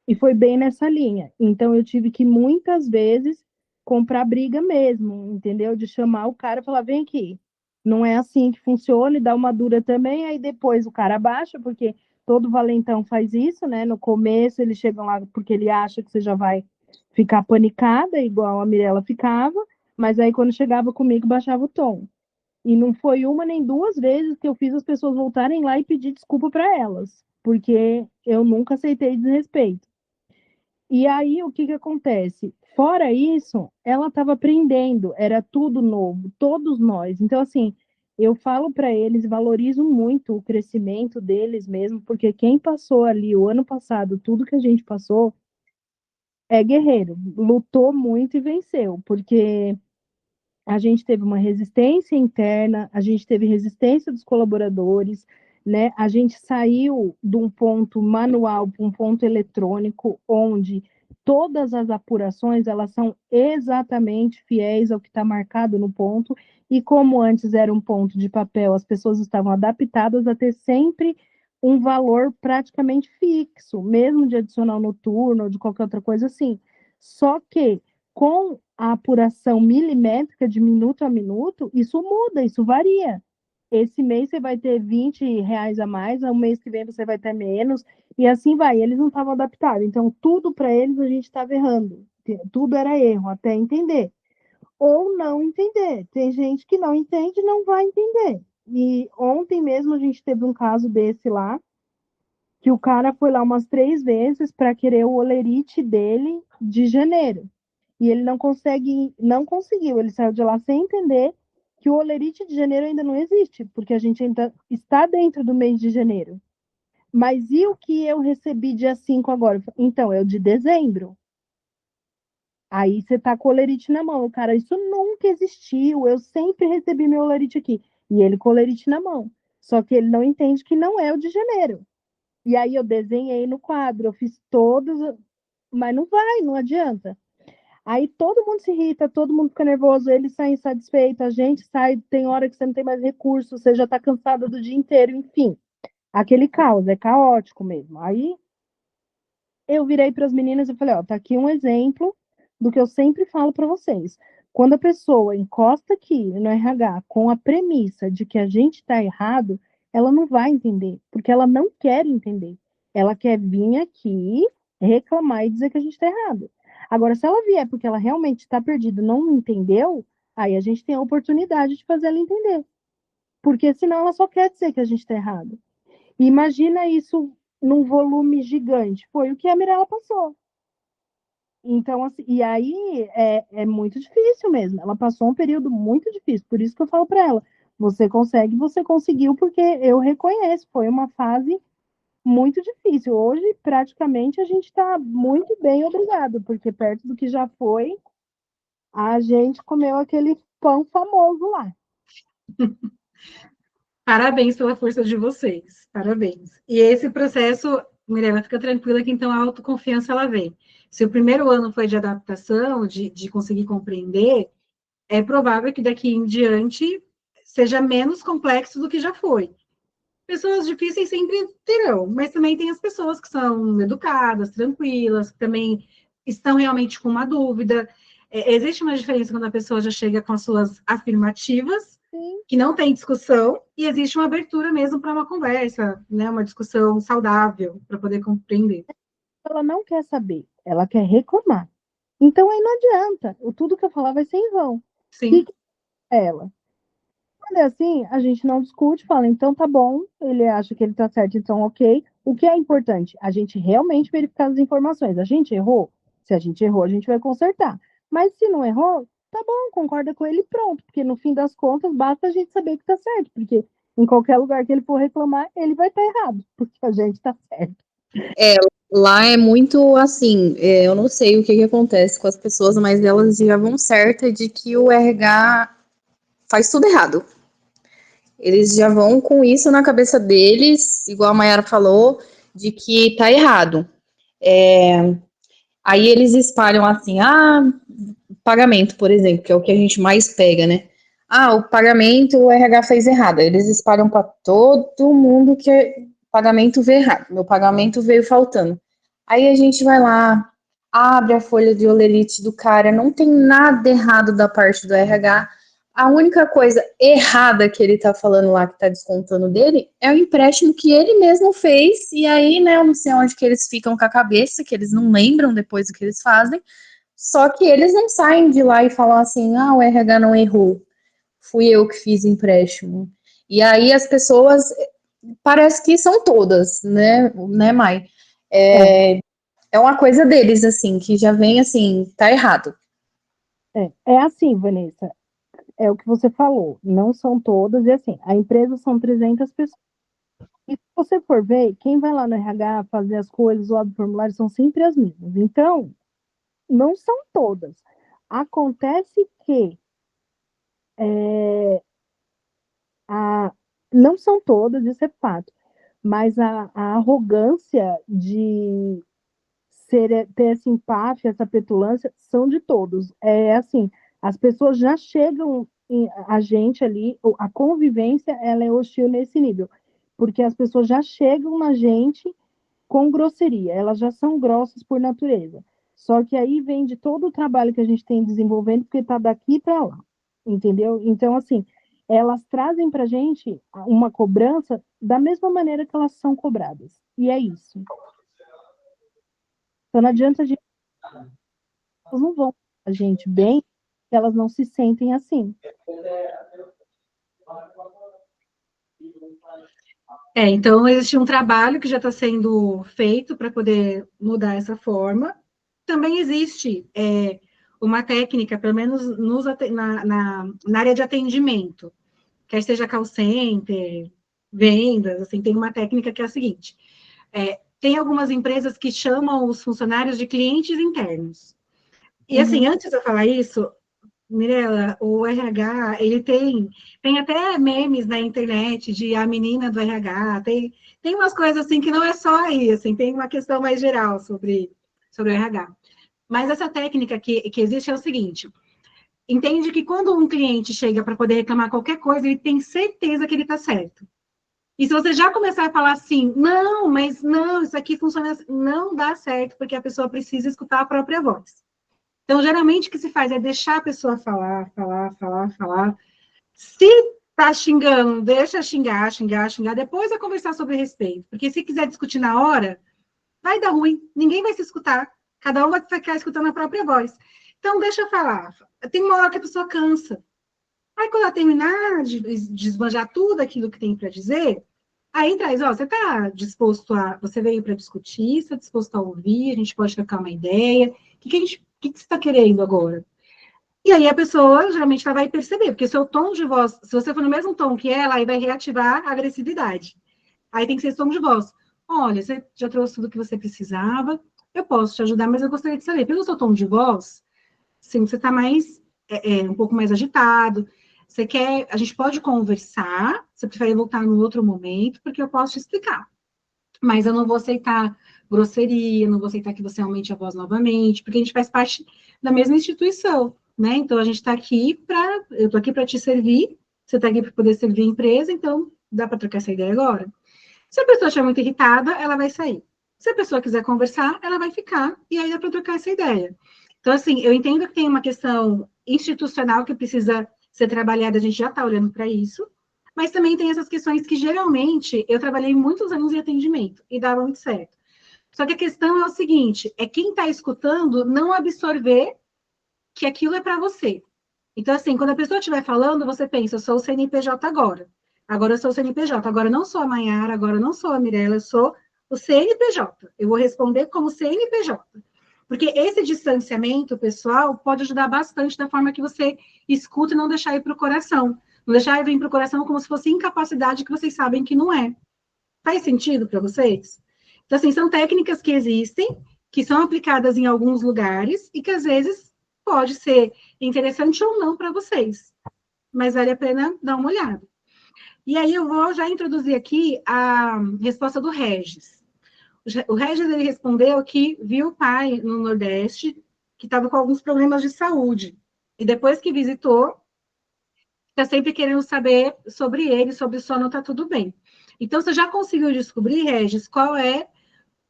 E foi bem nessa linha. Então eu tive que muitas vezes comprar briga mesmo, entendeu? De chamar o cara e falar: vem aqui. Não é assim que funciona, e dá uma dura também, aí depois o cara baixa, porque todo valentão faz isso, né? No começo eles chegam lá porque ele acha que você já vai ficar panicada, igual a Mirella ficava, mas aí quando chegava comigo baixava o tom. E não foi uma nem duas vezes que eu fiz as pessoas voltarem lá e pedir desculpa para elas, porque eu nunca aceitei desrespeito. E aí, o que que acontece? Fora isso, ela estava aprendendo, era tudo novo, todos nós. Então, assim, eu falo para eles, valorizo muito o crescimento deles mesmo, porque quem passou ali o ano passado, tudo que a gente passou, é guerreiro, lutou muito e venceu, porque a gente teve uma resistência interna, a gente teve resistência dos colaboradores, né? A gente saiu de um ponto manual para um ponto eletrônico, onde todas as apurações elas são exatamente fiéis ao que está marcado no ponto, e como antes era um ponto de papel, as pessoas estavam adaptadas a ter sempre um valor praticamente fixo, mesmo de adicional noturno ou de qualquer outra coisa assim. Só que com a apuração milimétrica de minuto a minuto, isso muda, isso varia. Esse mês você vai ter R$ 20 a mais, o mês que vem você vai ter menos, e assim vai. Eles não estavam adaptados. Então, tudo para eles a gente estava errando. Tudo era erro, até entender. Ou não entender. Tem gente que não entende e não vai entender. E ontem mesmo a gente teve um caso desse lá, que o cara foi lá umas 3 vezes para querer o olerite dele de janeiro. E ele não conseguiu, ele saiu de lá sem entender que o olerite de janeiro ainda não existe, porque a gente ainda está dentro do mês de janeiro. Mas e o que eu recebi dia 5 agora? Então, é o de dezembro. Aí você tá com o olerite na mão. Cara, isso nunca existiu. Eu sempre recebi meu olerite aqui. E ele com o olerite na mão. Só que ele não entende que não é o de janeiro. E aí eu desenhei no quadro, eu fiz todos, mas não vai, não adianta. Aí todo mundo se irrita, todo mundo fica nervoso, eles saem insatisfeitos, a gente sai, tem hora que você não tem mais recurso, você já tá cansada do dia inteiro, enfim. Aquele caos, é caótico mesmo. Aí eu virei para as meninas e falei, ó, tá aqui um exemplo do que eu sempre falo para vocês. Quando a pessoa encosta aqui no RH com a premissa de que a gente está errado, ela não vai entender, porque ela não quer entender. Ela quer vir aqui reclamar e dizer que a gente está errado. Agora, se ela vier porque ela realmente está perdida, não entendeu, aí a gente tem a oportunidade de fazer ela entender. Porque senão ela só quer dizer que a gente está errado. E imagina isso num volume gigante. Foi o que a Mirella passou. Então, assim, e aí é muito difícil mesmo. Ela passou um período muito difícil. Por isso que eu falo para ela: você consegue, você conseguiu, porque eu reconheço, foi uma fase muito difícil. Hoje, praticamente, a gente está muito bem, obrigado, porque perto do que já foi, a gente comeu aquele pão famoso lá. Parabéns pela força de vocês, parabéns. E esse processo, Mirella, fica tranquila que então a autoconfiança ela vem. Se o primeiro ano foi de adaptação, de conseguir compreender, é provável que daqui em diante seja menos complexo do que já foi. Pessoas difíceis sempre terão, mas também tem as pessoas que são educadas, tranquilas, que também estão realmente com uma dúvida. Existe uma diferença quando a pessoa já chega com as suas afirmativas, Sim. que não tem discussão, e existe uma abertura mesmo para uma conversa, né? Uma discussão saudável, para poder compreender. Ela não quer saber, ela quer reclamar. Então aí não adianta, tudo que eu falar vai ser em vão. O Sim, que é ela? Quando é assim, a gente não discute, fala, então tá bom, ele acha que ele tá certo, então ok. O que é importante? A gente realmente verificar as informações. A gente errou? Se a gente errou, a gente vai consertar. Mas se não errou, tá bom, concorda com ele e pronto. Porque no fim das contas, basta a gente saber que tá certo. Porque em qualquer lugar que ele for reclamar, ele vai estar errado, porque a gente tá certo. Lá é muito assim, eu não sei o que que acontece com as pessoas, mas elas já vão certa de que o RH faz tudo errado. Eles já vão com isso na cabeça deles, igual a Mayara falou, de que tá errado. Aí eles espalham assim, pagamento, por exemplo, que é o que a gente mais pega, né? o pagamento o RH fez errado. Eles espalham para todo mundo que o pagamento veio errado. Meu pagamento veio faltando. Aí a gente vai lá, abre a folha de holerite do cara, não tem nada errado da parte do RH. A única coisa errada que ele tá falando lá, que tá descontando dele, é o empréstimo que ele mesmo fez. E aí, né, eu não sei onde que eles ficam com a cabeça, que eles não lembram depois do que eles fazem. Só que eles não saem de lá e falam assim, o RH não errou. Fui eu que fiz empréstimo. E aí as pessoas, parece que são todas, né, Mai? É uma coisa deles, assim, que já vem assim, tá errado. É assim, Vanessa, é o que você falou, não são todas, e assim, a empresa são 300 pessoas. E se você for ver, quem vai lá no RH fazer as coisas, o formulário, são sempre as mesmas. Então, não são todas. Acontece que a, não são todas, isso é fato, mas a arrogância de ter essa empáfia, essa petulância, são de todos. É assim, as pessoas já chegam a gente ali, a convivência, ela é hostil nesse nível, porque as pessoas já chegam na gente com grosseria, elas já são grossas por natureza. Só que aí vem de todo o trabalho que a gente tem desenvolvendo, porque está daqui para lá, entendeu? Então, assim, elas trazem para a gente uma cobrança da mesma maneira que elas são cobradas. E é isso. Então, não adianta a gente, elas não vão a gente bem, elas não se sentem assim. Então existe um trabalho que já está sendo feito para poder mudar essa forma. Também existe uma técnica, pelo menos na área de atendimento, quer seja call center, vendas, assim, tem uma técnica que é a seguinte: tem algumas empresas que chamam os funcionários de clientes internos. E assim, antes de eu falar isso, Mirela, o RH, ele tem até memes na internet de a menina do RH, tem umas coisas assim que não é só aí, assim, tem uma questão mais geral sobre o RH. Mas essa técnica que existe é o seguinte: entende que quando um cliente chega para poder reclamar qualquer coisa, ele tem certeza que ele está certo. E se você já começar a falar assim, não, mas não, isso aqui funciona assim, não dá certo, porque a pessoa precisa escutar a própria voz. Então, geralmente, o que se faz é deixar a pessoa falar. Se tá xingando, deixa xingar, depois é conversar sobre respeito. Porque se quiser discutir na hora, vai dar ruim, ninguém vai se escutar. Cada um vai ficar escutando a própria voz. Então, deixa eu falar. Tem uma hora que a pessoa cansa. Aí, quando ela terminar de desbanjar tudo aquilo que tem para dizer, aí traz, você está disposto a. Você veio para discutir, você está disposto a ouvir, a gente pode trocar uma ideia. O que você está querendo agora? E aí a pessoa, geralmente, ela vai perceber, porque seu tom de voz, se você for no mesmo tom que ela, aí vai reativar a agressividade. Aí tem que ser esse tom de voz. Olha, você já trouxe tudo que você precisava, eu posso te ajudar, mas eu gostaria de saber, pelo seu tom de voz, sim, você está mais, um pouco mais agitado, você quer, a gente pode conversar, você prefere voltar num outro momento, porque eu posso te explicar. Mas eu não vou aceitar grosseria, não vou aceitar que você aumente a voz novamente, porque a gente faz parte da mesma instituição, né? Então a gente está aqui eu estou aqui para te servir, você está aqui para poder servir a empresa, então dá para trocar essa ideia agora? Se a pessoa estiver muito irritada, ela vai sair. Se a pessoa quiser conversar, ela vai ficar, e aí dá para trocar essa ideia. Então, assim, eu entendo que tem uma questão institucional que precisa ser trabalhada, a gente já está olhando para isso, mas também tem essas questões que, geralmente, eu trabalhei muitos anos em atendimento, e dava muito certo. Só que a questão é o seguinte, é quem está escutando não absorver que aquilo é para você. Então, assim, quando a pessoa estiver falando, você pensa, eu sou o CNPJ agora. Agora eu sou o CNPJ. Agora eu não sou a Maiara, agora eu não sou a Mirella, eu sou o CNPJ. Eu vou responder como CNPJ. Porque esse distanciamento pessoal pode ajudar bastante da forma que você escuta e não deixar ir para o coração. Não deixar ir para o coração como se fosse incapacidade que vocês sabem que não é. Faz sentido para vocês? Então, assim, são técnicas que existem, que são aplicadas em alguns lugares e que às vezes pode ser interessante ou não para vocês. Mas vale a pena dar uma olhada. E aí eu vou já introduzir aqui a resposta do Regis. O Regis, ele respondeu que viu o pai no Nordeste que estava com alguns problemas de saúde. E depois que visitou, está sempre querendo saber sobre ele, sobre o sono, está tudo bem. Então, você já conseguiu descobrir, Regis, qual é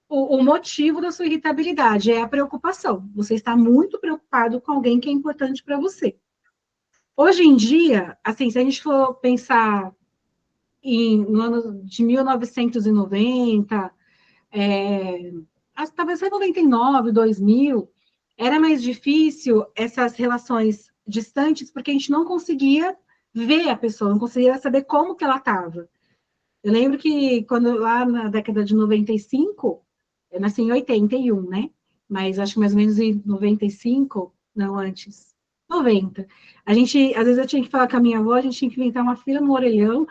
o motivo da sua irritabilidade? É a preocupação. Você está muito preocupado com alguém que é importante para você. Hoje em dia, assim, se a gente for pensar no ano de 1990, talvez 99, 2000, era mais difícil essas relações distantes, porque a gente não conseguia ver a pessoa, não conseguia saber como que ela estava. Eu lembro que quando lá na década de 95, eu nasci em 81, né? Mas acho que mais ou menos em 95, não antes, 90. Às vezes eu tinha que falar com a minha avó, a gente tinha que inventar uma fila no orelhão,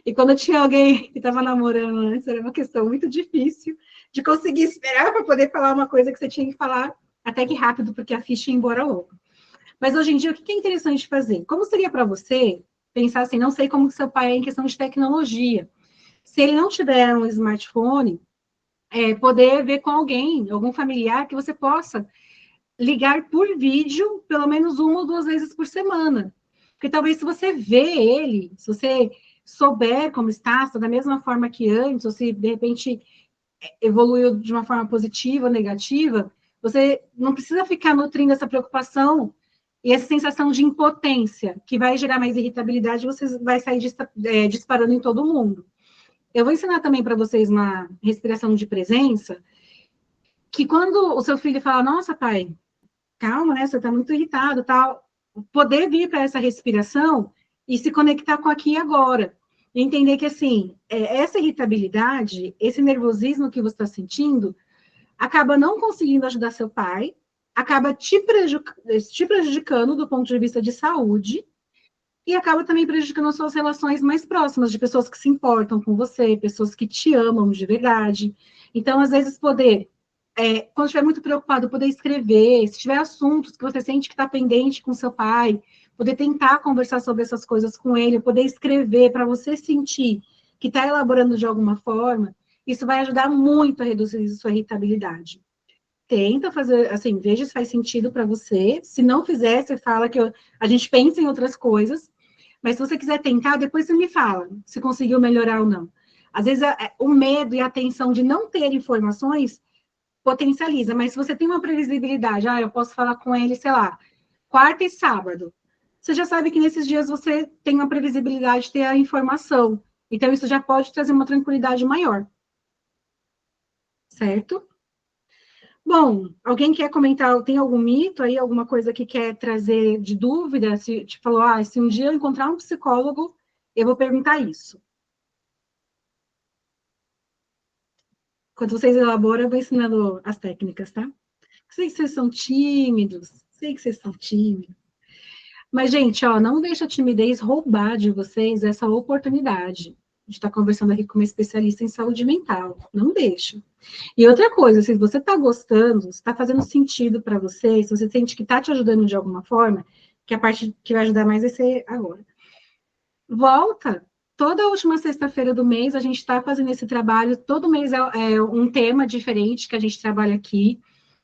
e quando tinha alguém que estava namorando antes, era uma questão muito difícil de conseguir esperar para poder falar uma coisa que você tinha que falar até que rápido, porque a ficha ia embora logo. Mas hoje em dia, o que é interessante fazer? Como seria para você pensar assim, não sei como que seu pai é em questão de tecnologia. Se ele não tiver um smartphone, poder ver com alguém, algum familiar, que você possa ligar por vídeo, pelo menos 1 ou 2 vezes por semana. Porque talvez se você vê ele, se você souber como está da mesma forma que antes, ou se de repente evoluiu de uma forma positiva ou negativa, você não precisa ficar nutrindo essa preocupação e essa sensação de impotência, que vai gerar mais irritabilidade, você vai sair disparando em todo mundo. Eu vou ensinar também para vocês uma respiração de presença, que quando o seu filho fala, nossa, pai, calma, né, você está muito irritado, tal, poder vir para essa respiração e se conectar com aqui e agora. E entender que, assim, essa irritabilidade, esse nervosismo que você está sentindo, acaba não conseguindo ajudar seu pai, acaba te prejudicando do ponto de vista de saúde, e acaba também prejudicando as suas relações mais próximas, de pessoas que se importam com você, pessoas que te amam de verdade. Então, às vezes, quando estiver muito preocupado, poder escrever, se tiver assuntos que você sente que está pendente com seu pai, poder tentar conversar sobre essas coisas com ele, poder escrever para você sentir que está elaborando de alguma forma, isso vai ajudar muito a reduzir sua irritabilidade. Tenta fazer, assim, veja se faz sentido para você. Se não fizer, você fala que a gente pensa em outras coisas. Mas se você quiser tentar, depois você me fala se conseguiu melhorar ou não. Às vezes, o medo e a tensão de não ter informações potencializa, mas se você tem uma previsibilidade, eu posso falar com ele, sei lá, quarta e sábado, você já sabe que nesses dias você tem uma previsibilidade de ter a informação. Então, isso já pode trazer uma tranquilidade maior. Certo? Bom, alguém quer comentar, tem algum mito aí, alguma coisa que quer trazer de dúvida? Se te falou, se um dia eu encontrar um psicólogo, eu vou perguntar isso. Quando vocês elaboram, eu vou ensinando as técnicas, tá? Sei que vocês são tímidos, Mas, gente, não deixa a timidez roubar de vocês essa oportunidade de estar conversando aqui com uma especialista em saúde mental. Não deixa. E outra coisa, se você está gostando, se está fazendo sentido para você, se você sente que está te ajudando de alguma forma, que a parte que vai ajudar mais vai ser agora. Volta. Toda última sexta-feira do mês, a gente está fazendo esse trabalho. Todo mês é um tema diferente que a gente trabalha aqui.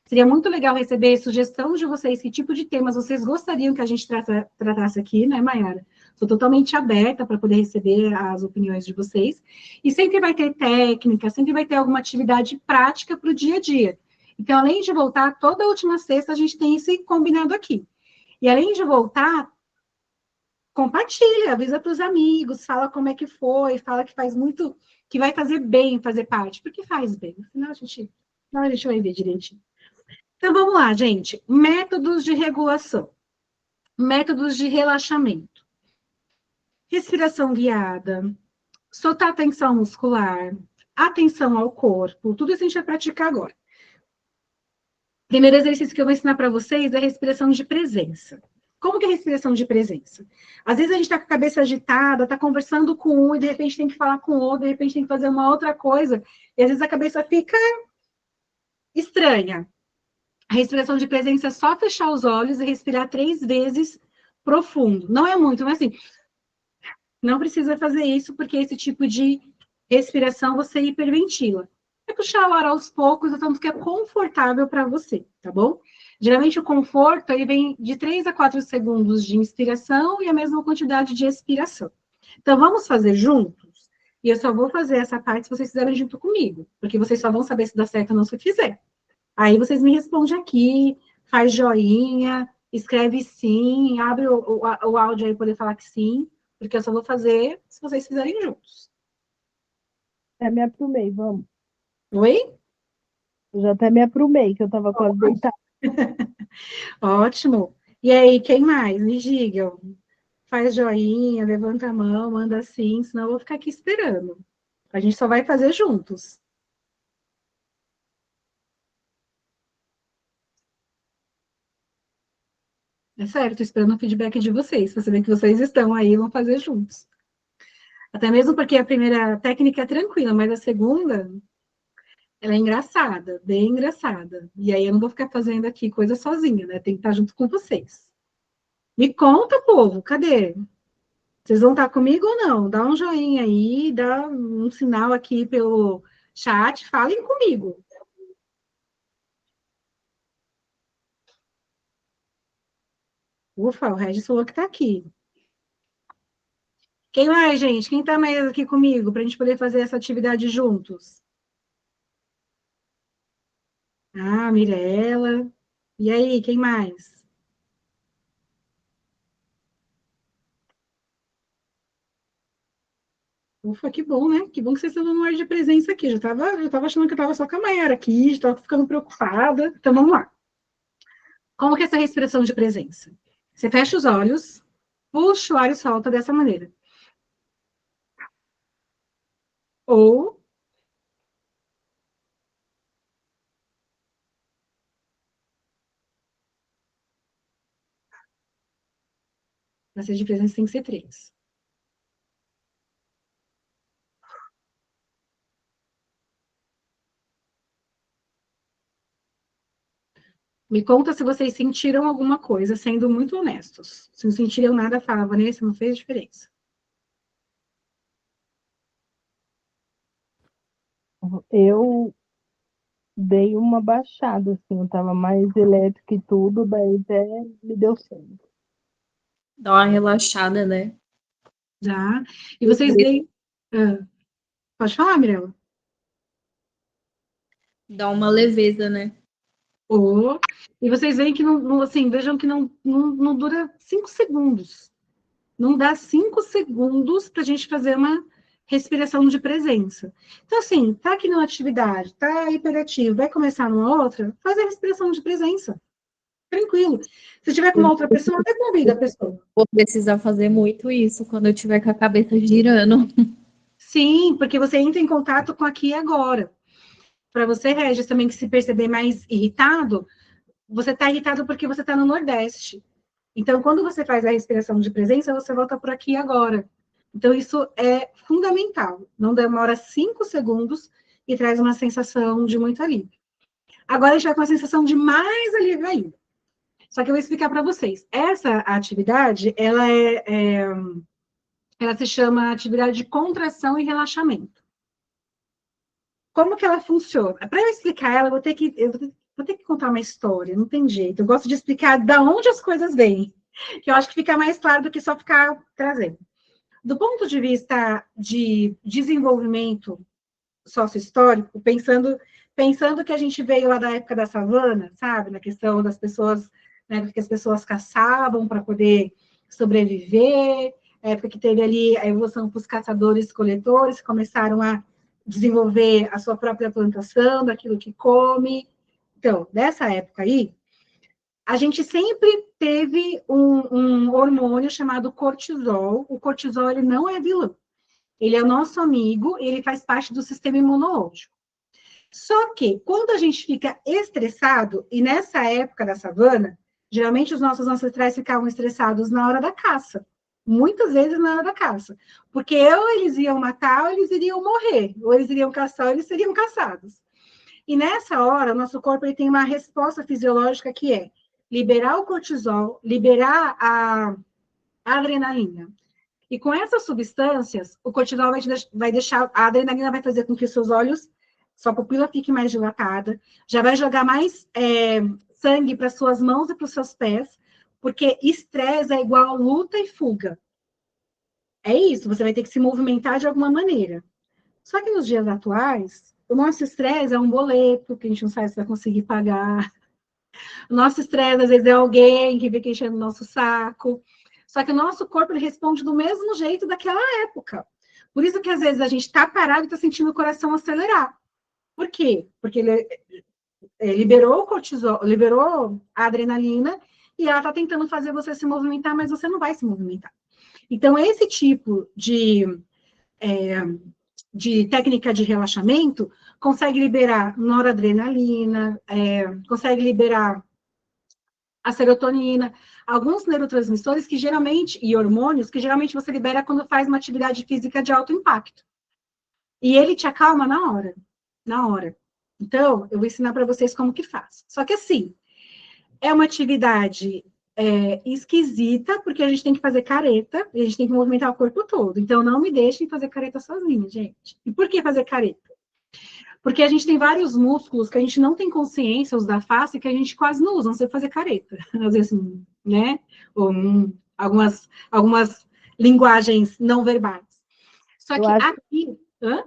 Seria muito legal receber sugestão de vocês, que tipo de temas vocês gostariam que a gente tratasse aqui, né, Mayara? Estou totalmente aberta para poder receber as opiniões de vocês. E sempre vai ter técnica, sempre vai ter alguma atividade prática para o dia a dia. Então, além de voltar, toda última sexta a gente tem esse combinado aqui. E além de voltar, compartilha, avisa para os amigos, fala como é que foi, fala que faz muito, que vai fazer bem fazer parte, porque faz bem. Afinal, a gente vai ver direitinho. Então, vamos lá, gente. Métodos de regulação. Métodos de relaxamento. Respiração guiada. Soltar a tensão muscular. Atenção ao corpo. Tudo isso a gente vai praticar agora. O primeiro exercício que eu vou ensinar para vocês é a respiração de presença. Como que é a respiração de presença? Às vezes a gente está com a cabeça agitada, está conversando com um, e de repente tem que falar com o outro, de repente tem que fazer uma outra coisa, e às vezes a cabeça fica estranha. A respiração de presença é só fechar os olhos e respirar 3 vezes profundo. Não é muito, mas assim, não precisa fazer isso, porque esse tipo de respiração você hiperventila. É puxar o ar aos poucos, o tanto que é confortável para você, tá bom? Geralmente o conforto ele vem de 3 a 4 segundos de inspiração e a mesma quantidade de expiração. Então, vamos fazer juntos? E eu só vou fazer essa parte se vocês fizerem junto comigo, porque vocês só vão saber se dá certo ou não se fizer. Aí vocês me respondem aqui, faz joinha, escreve sim, abre o áudio aí para poder falar que sim, porque eu só vou fazer se vocês fizerem juntos. Me aprumei, vamos. Oi? Eu já até me aprumei, que eu tava quase deitada. Ótimo. E aí, quem mais? Me digam. Faz joinha, levanta a mão, manda sim, senão eu vou ficar aqui esperando. A gente só vai fazer juntos. É sério, tô esperando o feedback de vocês, pra saber que vocês estão aí, vão fazer juntos. Até mesmo porque a primeira técnica é tranquila, mas a segunda, ela é engraçada, bem engraçada. E aí eu não vou ficar fazendo aqui coisa sozinha, né? Tem que estar junto com vocês. Me conta, povo, cadê? Vocês vão estar comigo ou não? Dá um joinha aí, dá um sinal aqui pelo chat, falem comigo. Ufa, o Regis falou que está aqui. Quem mais, gente? Quem está mais aqui comigo para a gente poder fazer essa atividade juntos? Ah, Mirella. E aí, quem mais? Ufa, que bom, né? Que bom que vocês estão dando um ar de presença aqui. Já tava achando que eu estava só com a Mayara aqui, já estava ficando preocupada. Então, vamos lá. Como que é essa respiração de presença? Você fecha os olhos, puxa o ar e solta dessa maneira. Ou na sede de presença tem que ser 3. Me conta se vocês sentiram alguma coisa, sendo muito honestos. Se não sentiram nada, fala, Vanessa, não fez diferença. Eu dei uma baixada, assim, eu tava mais elétrica e tudo, daí até me deu sono. Dá uma relaxada, né? Já. E vocês veem. Pode falar, Mirella? Dá uma leveza, né? E vocês veem que assim, vejam que não dura 5 segundos. Não dá 5 segundos para a gente fazer uma respiração de presença. Então, assim, tá aqui numa atividade, tá hiperativo, vai começar numa outra, faz a respiração de presença. Tranquilo. Se tiver com uma outra pessoa, até convida a pessoa. Vou precisar fazer muito isso quando eu tiver com a cabeça girando. Sim, porque você entra em contato com aqui e agora. Para você, Regis, também que se perceber mais irritado, você está irritado porque você está no Nordeste. Então, quando você faz a respiração de presença, você volta por aqui e agora. Então, isso é fundamental. Não demora 5 segundos e traz uma sensação de muito alívio. Agora, a gente vai com a sensação de mais alívio ainda. Só que eu vou explicar para vocês. Essa atividade, ela se chama atividade de contração e relaxamento. Como que ela funciona? Para eu explicar ela, eu vou ter que contar uma história, não tem jeito. Eu gosto de explicar de onde as coisas vêm, que eu acho que fica mais claro do que só ficar trazendo. Do ponto de vista de desenvolvimento sócio-histórico, pensando que a gente veio lá da época da savana, sabe? Na questão das pessoas, né, que as pessoas caçavam para poder sobreviver, a época que teve ali a evolução para os caçadores-coletores, que começaram a desenvolver a sua própria plantação, daquilo que come. Então, nessa época aí, a gente sempre teve um hormônio chamado cortisol. O cortisol, ele não é vilão. Ele é o nosso amigo, ele faz parte do sistema imunológico. Só que, quando a gente fica estressado, e nessa época da savana, geralmente os nossos ancestrais ficavam estressados na hora da caça. Muitas vezes na hora da caça. Porque ou eles iam matar, ou eles iriam morrer. Ou eles iriam caçar, ou eles seriam caçados. E nessa hora, o nosso corpo ele tem uma resposta fisiológica que é liberar o cortisol, liberar a adrenalina. E com essas substâncias, o cortisol vai deixar, a adrenalina vai fazer com que os seus olhos, sua pupila fique mais dilatada, já vai jogar mais sangue para suas mãos e para os seus pés, porque estresse é igual a luta e fuga. É isso, você vai ter que se movimentar de alguma maneira. Só que nos dias atuais, o nosso estresse é um boleto que a gente não sabe se vai conseguir pagar. O nosso estresse, às vezes, é alguém que fica enchendo o nosso saco. Só que o nosso corpo ele responde do mesmo jeito daquela época. Por isso que, às vezes, a gente está parado e está sentindo o coração acelerar. Por quê? Porque ele liberou o cortisol, liberou a adrenalina e ela está tentando fazer você se movimentar, mas você não vai se movimentar. Então, esse tipo de técnica de relaxamento consegue liberar noradrenalina, consegue liberar a serotonina, alguns neurotransmissores que geralmente, e hormônios, que geralmente você libera quando faz uma atividade física de alto impacto. E ele te acalma na hora, na hora. Então, eu vou ensinar para vocês como que faz. Só que assim, é uma atividade esquisita, porque a gente tem que fazer careta, e a gente tem que movimentar o corpo todo. Então, não me deixem fazer careta sozinha, gente. E por que fazer careta? Porque a gente tem vários músculos que a gente não tem consciência, os da face, que a gente quase não usa, não sei fazer careta. Às vezes, né? Ou algumas linguagens não verbais. Só que aqui... Hã?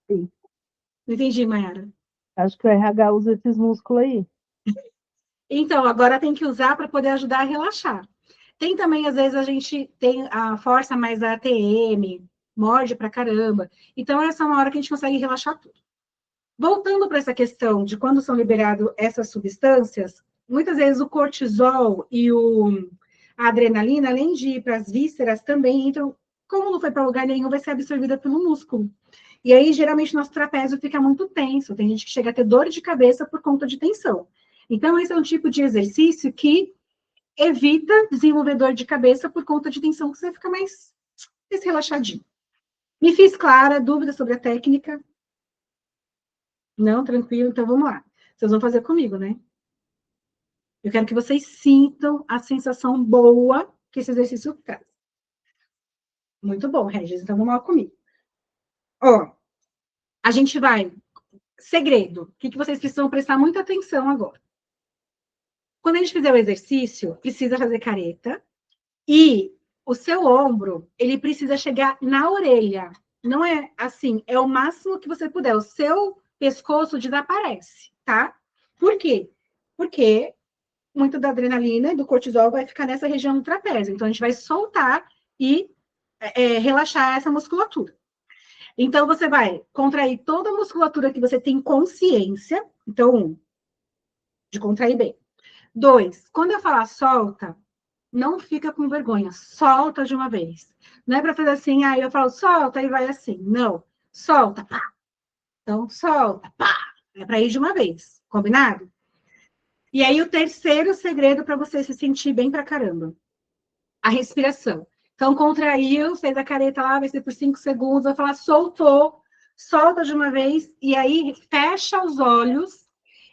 Sim. Não entendi, Mayara. Acho que o RH usa esses músculos aí. Então, agora tem que usar para poder ajudar a relaxar. Tem também, às vezes, a gente tem a força mais da ATM, morde pra caramba. Então, essa é uma hora que a gente consegue relaxar tudo. Voltando para essa questão de quando são liberadas essas substâncias, muitas vezes o cortisol e a adrenalina, além de ir para as vísceras, também entram, como não foi para lugar nenhum, vai ser absorvida pelo músculo. E aí, geralmente, nosso trapézio fica muito tenso. Tem gente que chega a ter dor de cabeça por conta de tensão. Então, esse é um tipo de exercício que evita desenvolver dor de cabeça por conta de tensão, que você fica mais relaxadinho. Me fiz clara, dúvida sobre a técnica? Não, tranquilo, então vamos lá. Vocês vão fazer comigo, né? Eu quero que vocês sintam a sensação boa que esse exercício traz. Muito bom, Regis, então vamos lá comigo. Ó, a gente vai... Segredo, o que vocês precisam prestar muita atenção agora? Quando a gente fizer o exercício, precisa fazer careta e o seu ombro, ele precisa chegar na orelha. Não é assim, é o máximo que você puder. O seu pescoço desaparece, tá? Por quê? Porque muito da adrenalina e do cortisol vai ficar nessa região do trapézio. Então, a gente vai soltar e relaxar essa musculatura. Então, você vai contrair toda a musculatura que você tem consciência. Então, de contrair bem. 2, quando eu falar solta, não fica com vergonha, solta de uma vez. Não é para fazer assim, aí eu falo solta e vai assim. Não, solta, pá. Então, solta, pá. É para ir de uma vez, combinado? E aí, o terceiro segredo para você se sentir bem pra caramba: a respiração. Então, contraiu, fez a careta lá, vai ser por 5 segundos, vai falar soltou, solta de uma vez, e aí fecha os olhos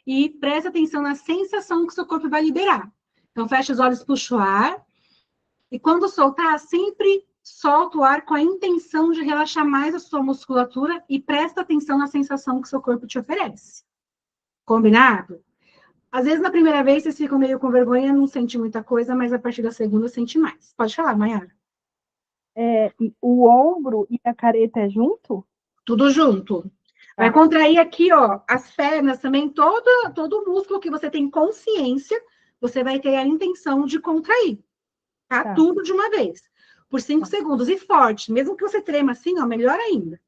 e presta atenção na sensação que o seu corpo vai liberar. Então, fecha os olhos, puxa o ar, e quando soltar, sempre solta o ar com a intenção de relaxar mais a sua musculatura e presta atenção na sensação que o seu corpo te oferece. Combinado? Às vezes, na primeira vez, vocês ficam meio com vergonha, não sente muita coisa, mas a partir da segunda, sente mais. Pode falar, Mayara. O ombro e a careta é junto? Tudo junto. Vai contrair aqui, ó, as pernas também, todo o músculo que você tem consciência, você vai ter a intenção de contrair, tá? Tudo de uma vez, por 5 segundos, e forte, mesmo que você trema assim, ó, melhor ainda.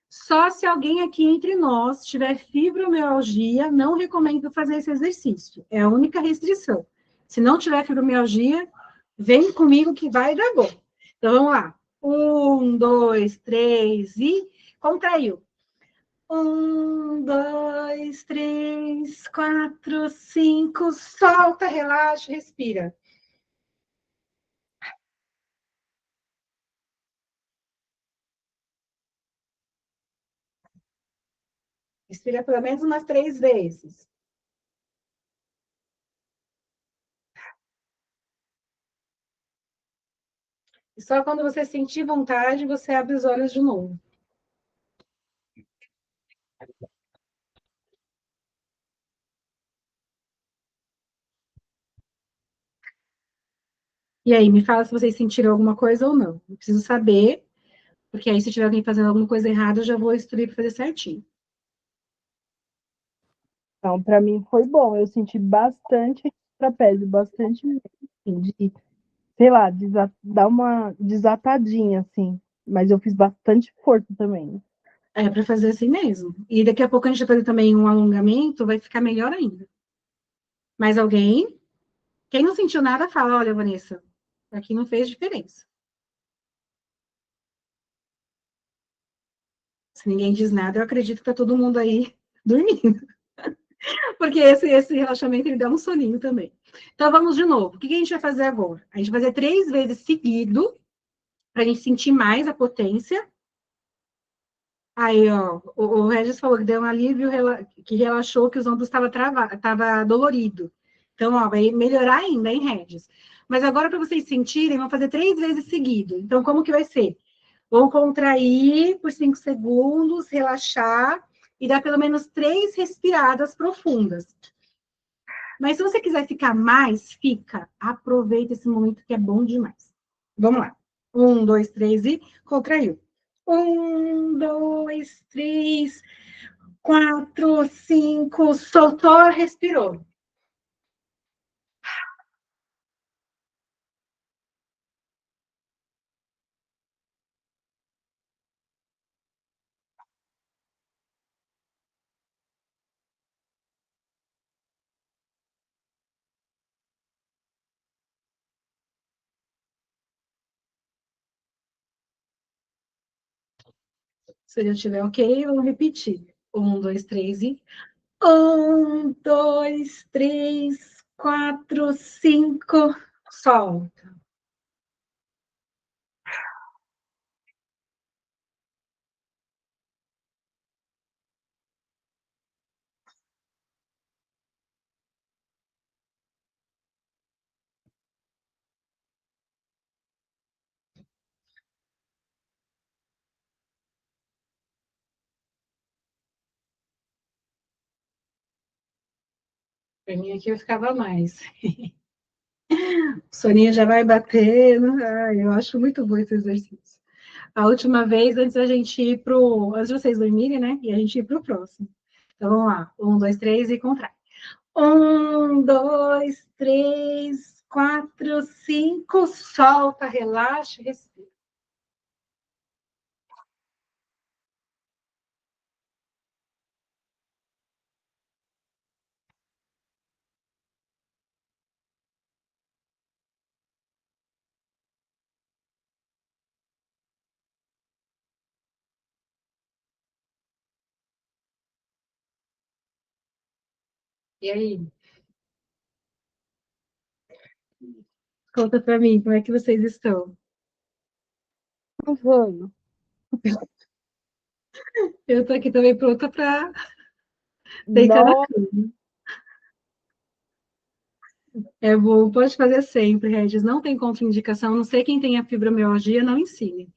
Só se alguém aqui entre nós tiver fibromialgia, não recomendo fazer esse exercício, é a única restrição. Se não tiver fibromialgia, vem comigo que vai dar bom. Então, vamos lá. 1, 2, 3 e contraiu. 1, 2, 3, 4, 5, solta, relaxa, respira. Respira pelo menos umas 3 vezes. E só quando você sentir vontade, você abre os olhos de novo. E aí, me fala se vocês sentiram alguma coisa ou não. Eu preciso saber, porque aí se tiver alguém fazendo alguma coisa errada, eu já vou instruir para fazer certinho. Então, para mim foi bom. Eu senti bastante trapézio, bastante, assim, de, sei lá, dar uma desatadinha, assim. Mas eu fiz bastante força também. É para fazer assim mesmo. E daqui a pouco a gente vai fazer também um alongamento, vai ficar melhor ainda. Mais alguém? Quem não sentiu nada, fala, olha, Vanessa, aqui não fez diferença. Se ninguém diz nada, eu acredito que tá todo mundo aí dormindo. Porque esse relaxamento ele dá um soninho também. Então vamos de novo. O que a gente vai fazer agora? A gente vai fazer 3 vezes seguido, para a gente sentir mais a potência. Aí, ó, o Regis falou que deu um alívio, que relaxou, que os ombros estavam tava dolorido. Então, ó, vai melhorar ainda, hein, Regis? Mas agora, para vocês sentirem, vamos fazer 3 vezes seguido. Então, como que vai ser? Vão contrair por 5 segundos, relaxar e dar pelo menos 3 respiradas profundas. Mas se você quiser ficar mais, fica. Aproveita esse momento que é bom demais. Vamos lá. 1, 2, 3 e contraiu. 1, 2, 3, 4, 5. Soltou, respirou. Se já estiver ok, vamos repetir. 1, 2, 3 e. 1, 2, 3, 4, 5. Solta. Para mim aqui eu ficava mais. O soninho já vai batendo. Ai, eu acho muito bom esse exercício. A última vez, antes da gente ir pro. Antes de vocês dormirem, né? E a gente ir pro próximo. Então vamos lá. 1, 2, 3 e contrai. 1, 2, 3, 4, 5. Solta, relaxa, respira. E aí? Conta pra mim, como é que vocês estão? Uhum. Eu tô aqui também pronta pra deitar na Nossa, cama. É bom, pode fazer sempre, Regis. Não tem contraindicação. Não sei quem tem a fibromialgia, não ensine.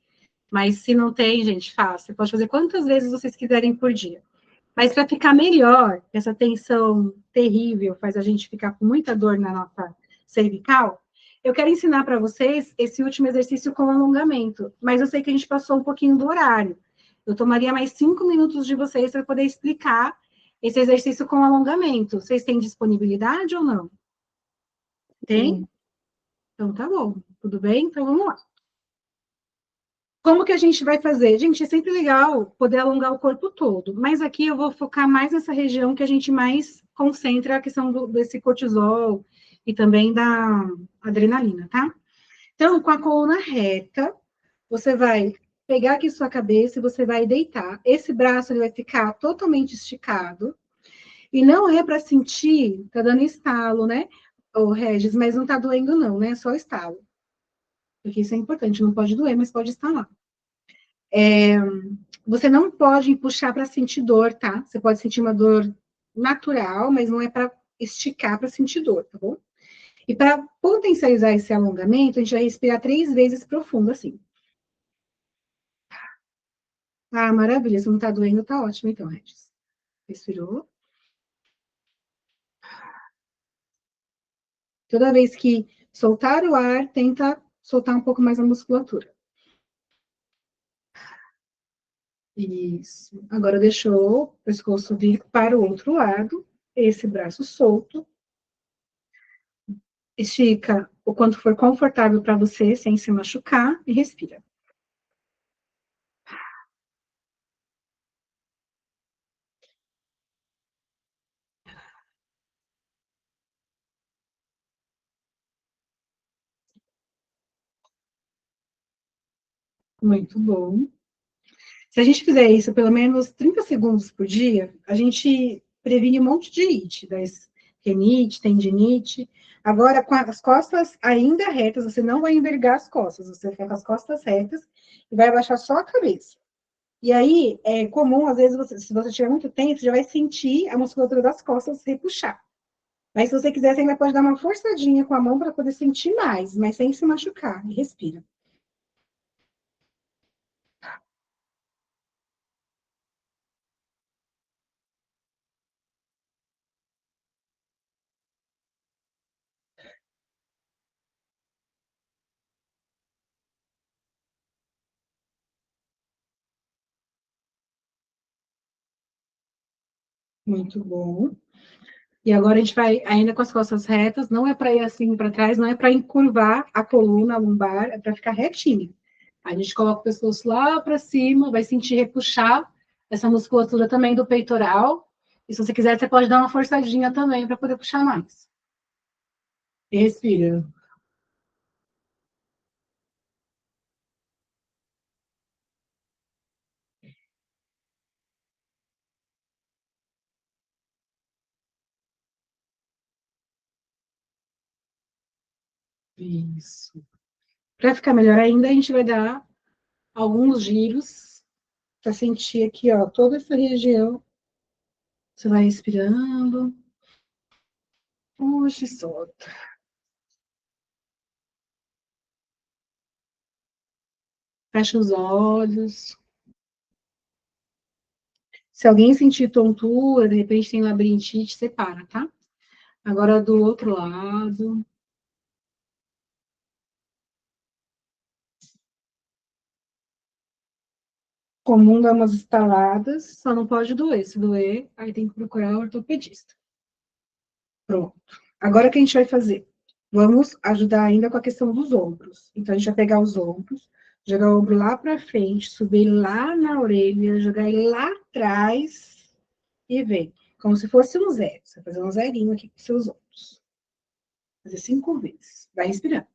Mas se não tem, gente, faça. Pode fazer quantas vezes vocês quiserem por dia. Mas para ficar melhor, essa tensão terrível faz a gente ficar com muita dor na nossa cervical. Eu quero ensinar para vocês esse último exercício com alongamento, mas eu sei que a gente passou um pouquinho do horário. Eu tomaria mais 5 minutos de vocês para poder explicar esse exercício com alongamento. Vocês têm disponibilidade ou não? Tem? sim. Então tá bom. Tudo bem? Então vamos lá. Como que a gente vai fazer? Gente, é sempre legal poder alongar o corpo todo, mas aqui eu vou focar mais nessa região que a gente mais concentra a questão desse cortisol e também da adrenalina, tá? Então, com a coluna reta, você vai pegar aqui sua cabeça e você vai deitar. Esse braço ele vai ficar totalmente esticado. E não é para sentir, tá dando estalo, né? Ô, Regis, mas não tá doendo, não, né? Só estalo. Porque isso é importante, não pode doer, mas pode estalar. Você não pode puxar para sentir dor, tá? Você pode sentir uma dor natural, mas não é para esticar para sentir dor, tá bom? E para potencializar esse alongamento, a gente vai respirar 3 vezes profundo, assim. Ah, maravilha. Se não tá doendo, tá ótimo, então, Regis. Respirou. Toda vez que soltar o ar, tenta soltar um pouco mais a musculatura. Isso. Agora deixou o pescoço vir para o outro lado, esse braço solto. Estica o quanto for confortável para você, sem se machucar, e respira. Muito bom. Se a gente fizer isso pelo menos 30 segundos por dia, a gente previne um monte de it, das renite, tendinite. Agora, com as costas ainda retas, você não vai envergar as costas, você vai ficar com as costas retas e vai abaixar só a cabeça. E aí, é comum, às vezes, se você tiver muito tempo, você já vai sentir a musculatura das costas repuxar. Mas se você quiser, você ainda pode dar uma forçadinha com a mão para poder sentir mais, mas sem se machucar. E respira. Muito bom. E agora a gente vai ainda com as costas retas, não é para ir assim para trás, não é para encurvar a coluna, a lombar, é para ficar retinho. A gente coloca o pescoço lá para cima, vai sentir repuxar essa musculatura também do peitoral. E se você quiser, você pode dar uma forçadinha também para poder puxar mais. E respira. Isso. Para ficar melhor ainda, a gente vai dar alguns giros para sentir aqui, ó, toda essa região. Você vai respirando. Puxa e solta. Fecha os olhos. Se alguém sentir tontura, de repente tem labirintite, separa, tá? Agora do outro lado. Comum dar umas estaladas, só não pode doer. Se doer, aí tem que procurar o ortopedista. Pronto. Agora o que a gente vai fazer? Vamos ajudar ainda com a questão dos ombros. Então, a gente vai pegar os ombros, jogar o ombro lá para frente, subir lá na orelha, jogar ele lá atrás e ver. Como se fosse um zero. Você vai fazer um zerinho aqui com seus ombros. Fazer 5 vezes. Vai respirando.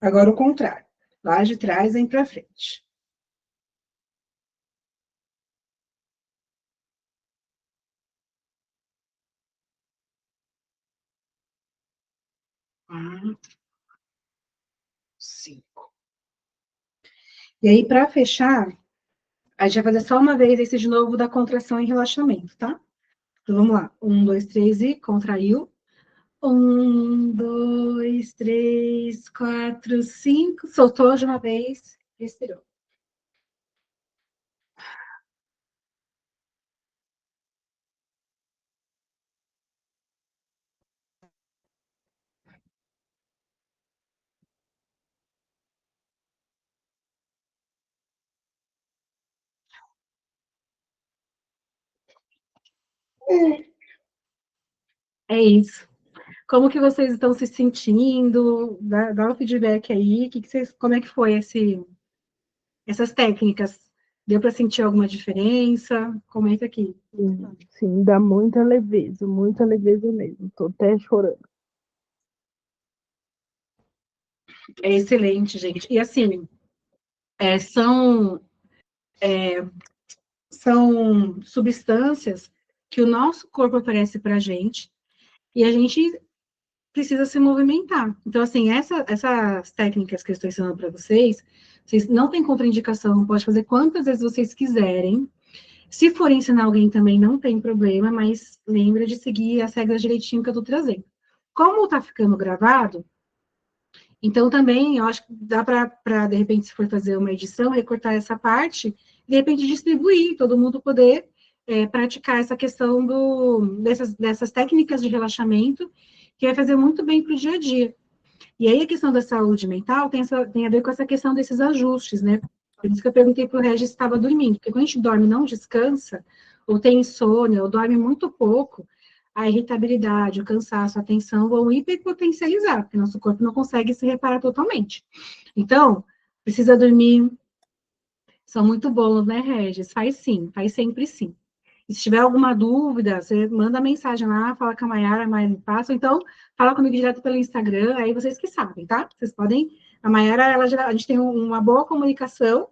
Agora o contrário. Lá de trás vem para frente. Quatro, 5. E aí, para fechar, a gente vai fazer só uma vez esse de novo da contração e relaxamento, tá? Então, vamos lá. 1, 2, 3 e contraiu. 1, 2, 3, 4, 5. Soltou de uma vez. Respirou. É isso. Como que vocês estão se sentindo? Dá um feedback aí. Como é que foi essas técnicas? Deu para sentir alguma diferença? Comenta aqui. Sim, dá muita leveza mesmo. Tô até chorando. É excelente, gente. E assim, é, são, são substâncias que o nosso corpo oferece para a gente e a gente precisa se movimentar. Então, assim, essas técnicas que eu estou ensinando para vocês não têm contraindicação, pode fazer quantas vezes vocês quiserem. Se for ensinar alguém também, não tem problema, mas lembra de seguir as regras direitinho que eu estou trazendo. Como está ficando gravado, Então, também, eu acho que dá para, de repente, se for fazer uma edição, recortar essa parte, de repente, distribuir, todo mundo poder praticar essa questão dessas técnicas de relaxamento, que vai fazer muito bem para o dia a dia. E aí, a questão da saúde mental tem a ver com essa questão desses ajustes, né? Por isso que eu perguntei para o Regis se estava dormindo, porque quando a gente dorme e não descansa, ou tem insônia, ou dorme muito pouco, a irritabilidade, o cansaço, a tensão vão hiperpotencializar, porque nosso corpo não consegue se reparar totalmente. Então, precisa dormir. São muito bons, né, Regis? Faz sim, faz sempre sim. E se tiver alguma dúvida, você manda mensagem lá, fala com a Mayara me passa, ou então fala comigo direto pelo Instagram, aí vocês que sabem, tá? Vocês podem. A Mayara, a gente tem uma boa comunicação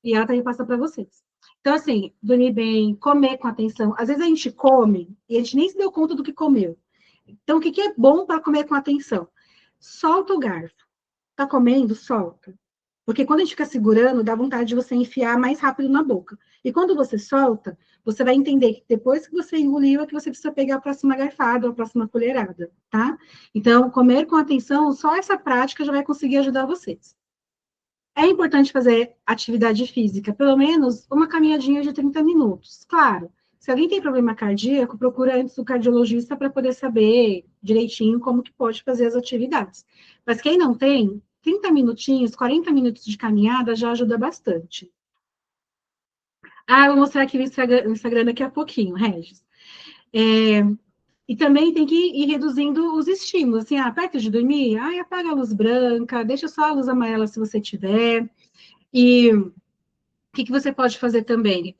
e ela também passa para vocês. Então, assim, dormir bem, comer com atenção. Às vezes a gente come e a gente nem se deu conta do que comeu. Então, o que é bom para comer com atenção? Solta o garfo. Tá comendo? Solta. Porque quando a gente fica segurando, dá vontade de você enfiar mais rápido na boca. E quando você solta, você vai entender que depois que você engoliu, é que você precisa pegar a próxima garfada ou a próxima colherada, tá? Então, comer com atenção, só essa prática já vai conseguir ajudar vocês. É importante fazer atividade física, pelo menos uma caminhadinha de 30 minutos. Claro, se alguém tem problema cardíaco, procura antes o cardiologista para poder saber direitinho como que pode fazer as atividades. Mas quem não tem, 30 minutinhos, 40 minutos de caminhada já ajuda bastante. Ah, eu vou mostrar aqui o Instagram daqui a pouquinho, Regis. E também tem que ir reduzindo os estímulos, assim, perto de dormir, apaga a luz branca, deixa só a luz amarela se você tiver. E o que você pode fazer também?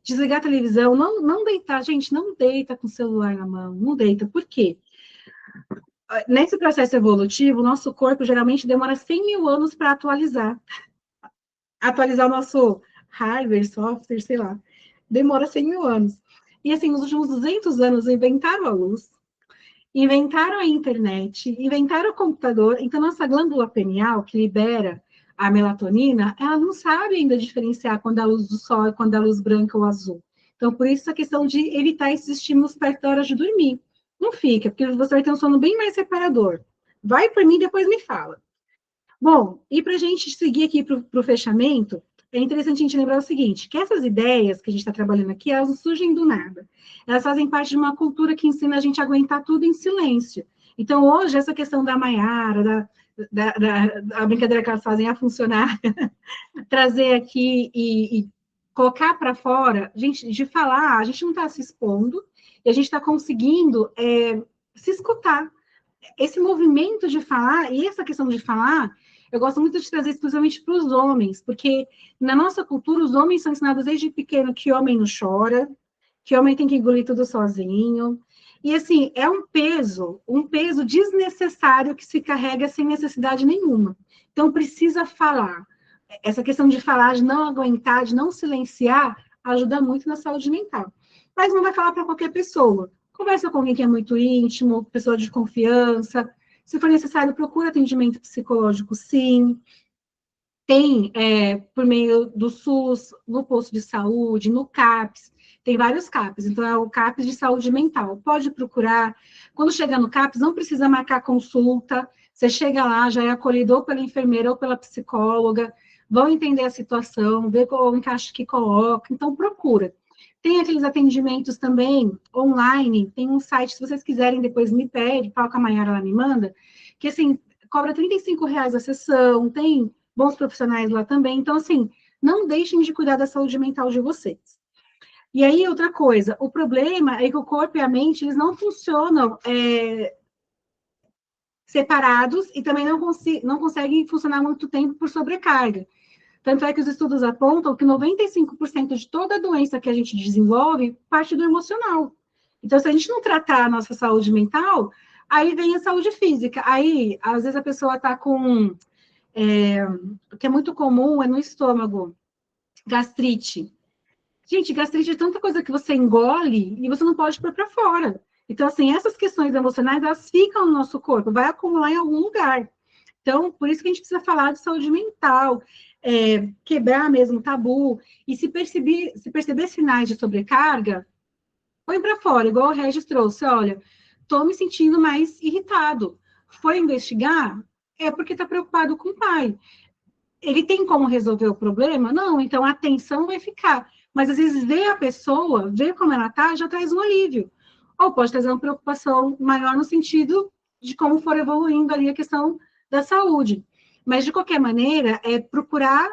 Desligar a televisão, não deitar, gente, não deita com o celular na mão, não deita. Por quê? Nesse processo evolutivo, o nosso corpo geralmente demora 100 mil anos para atualizar. Atualizar o nosso hardware, software, sei lá. Demora 100 mil anos. E assim, nos últimos 200 anos, inventaram a luz, inventaram a internet, inventaram o computador. Então, nossa glândula pineal, que libera a melatonina, ela não sabe ainda diferenciar quando é a luz do sol e quando é a luz branca ou azul. Então, por isso a questão de evitar esses estímulos perto da hora de dormir. Não fica, porque você vai ter um sono bem mais reparador. Vai por mim e depois me fala. Bom, e para a gente seguir aqui para o fechamento, é interessante a gente lembrar o seguinte, que essas ideias que a gente está trabalhando aqui, elas não surgem do nada. Elas fazem parte de uma cultura que ensina a gente a aguentar tudo em silêncio. Então, hoje, essa questão da Mayara, da brincadeira que elas fazem a funcionar, trazer aqui e colocar para fora, gente, de falar, a gente não está se expondo, e a gente está conseguindo se escutar. Esse movimento de falar, e essa questão de falar, eu gosto muito de trazer exclusivamente para os homens, porque na nossa cultura, os homens são ensinados desde pequeno que homem não chora, que homem tem que engolir tudo sozinho. E, assim, é um peso desnecessário que se carrega sem necessidade nenhuma. Então, precisa falar. Essa questão de falar, de não aguentar, de não silenciar, ajuda muito na saúde mental. Mas não vai falar para qualquer pessoa. Conversa com alguém que é muito íntimo, pessoa de confiança. Se for necessário, procura atendimento psicológico, sim. Tem, por meio do SUS, no posto de saúde, no CAPS, tem vários CAPS, então é o CAPS de saúde mental. Pode procurar. Quando chegar no CAPS, não precisa marcar consulta. Você chega lá, já é acolhido ou pela enfermeira ou pela psicóloga, vão entender a situação, ver qual o encaixe que coloca, então procura. Tem aqueles atendimentos também online, tem um site, se vocês quiserem, depois me pede, fala com a Mayara, ela me manda, que assim, cobra R$ 35 a sessão, tem bons profissionais lá também, então assim, não deixem de cuidar da saúde mental de vocês. E aí, outra coisa, o problema é que o corpo e a mente, eles não funcionam separados e também não conseguem funcionar muito tempo por sobrecarga. Tanto é que os estudos apontam que 95% de toda doença que a gente desenvolve parte do emocional. Então, se a gente não tratar a nossa saúde mental, aí vem a saúde física. Aí, às vezes, a pessoa está com... o que é muito comum é no estômago, gastrite. Gente, gastrite é tanta coisa que você engole e você não pode pôr para fora. Então, assim, essas questões emocionais, elas ficam no nosso corpo, vai acumular em algum lugar. Então, por isso que a gente precisa falar de saúde mental, quebrar mesmo o tabu, e se perceber sinais de sobrecarga, põe para fora, igual o Regis trouxe, olha, estou me sentindo mais irritado. Foi investigar? é porque está preocupado com o pai. Ele tem como resolver o problema? Não, então a atenção vai ficar. Mas às vezes ver a pessoa, ver como ela está, já traz um alívio. Ou pode trazer uma preocupação maior no sentido de como for evoluindo ali a questão da saúde. Mas, de qualquer maneira, é procurar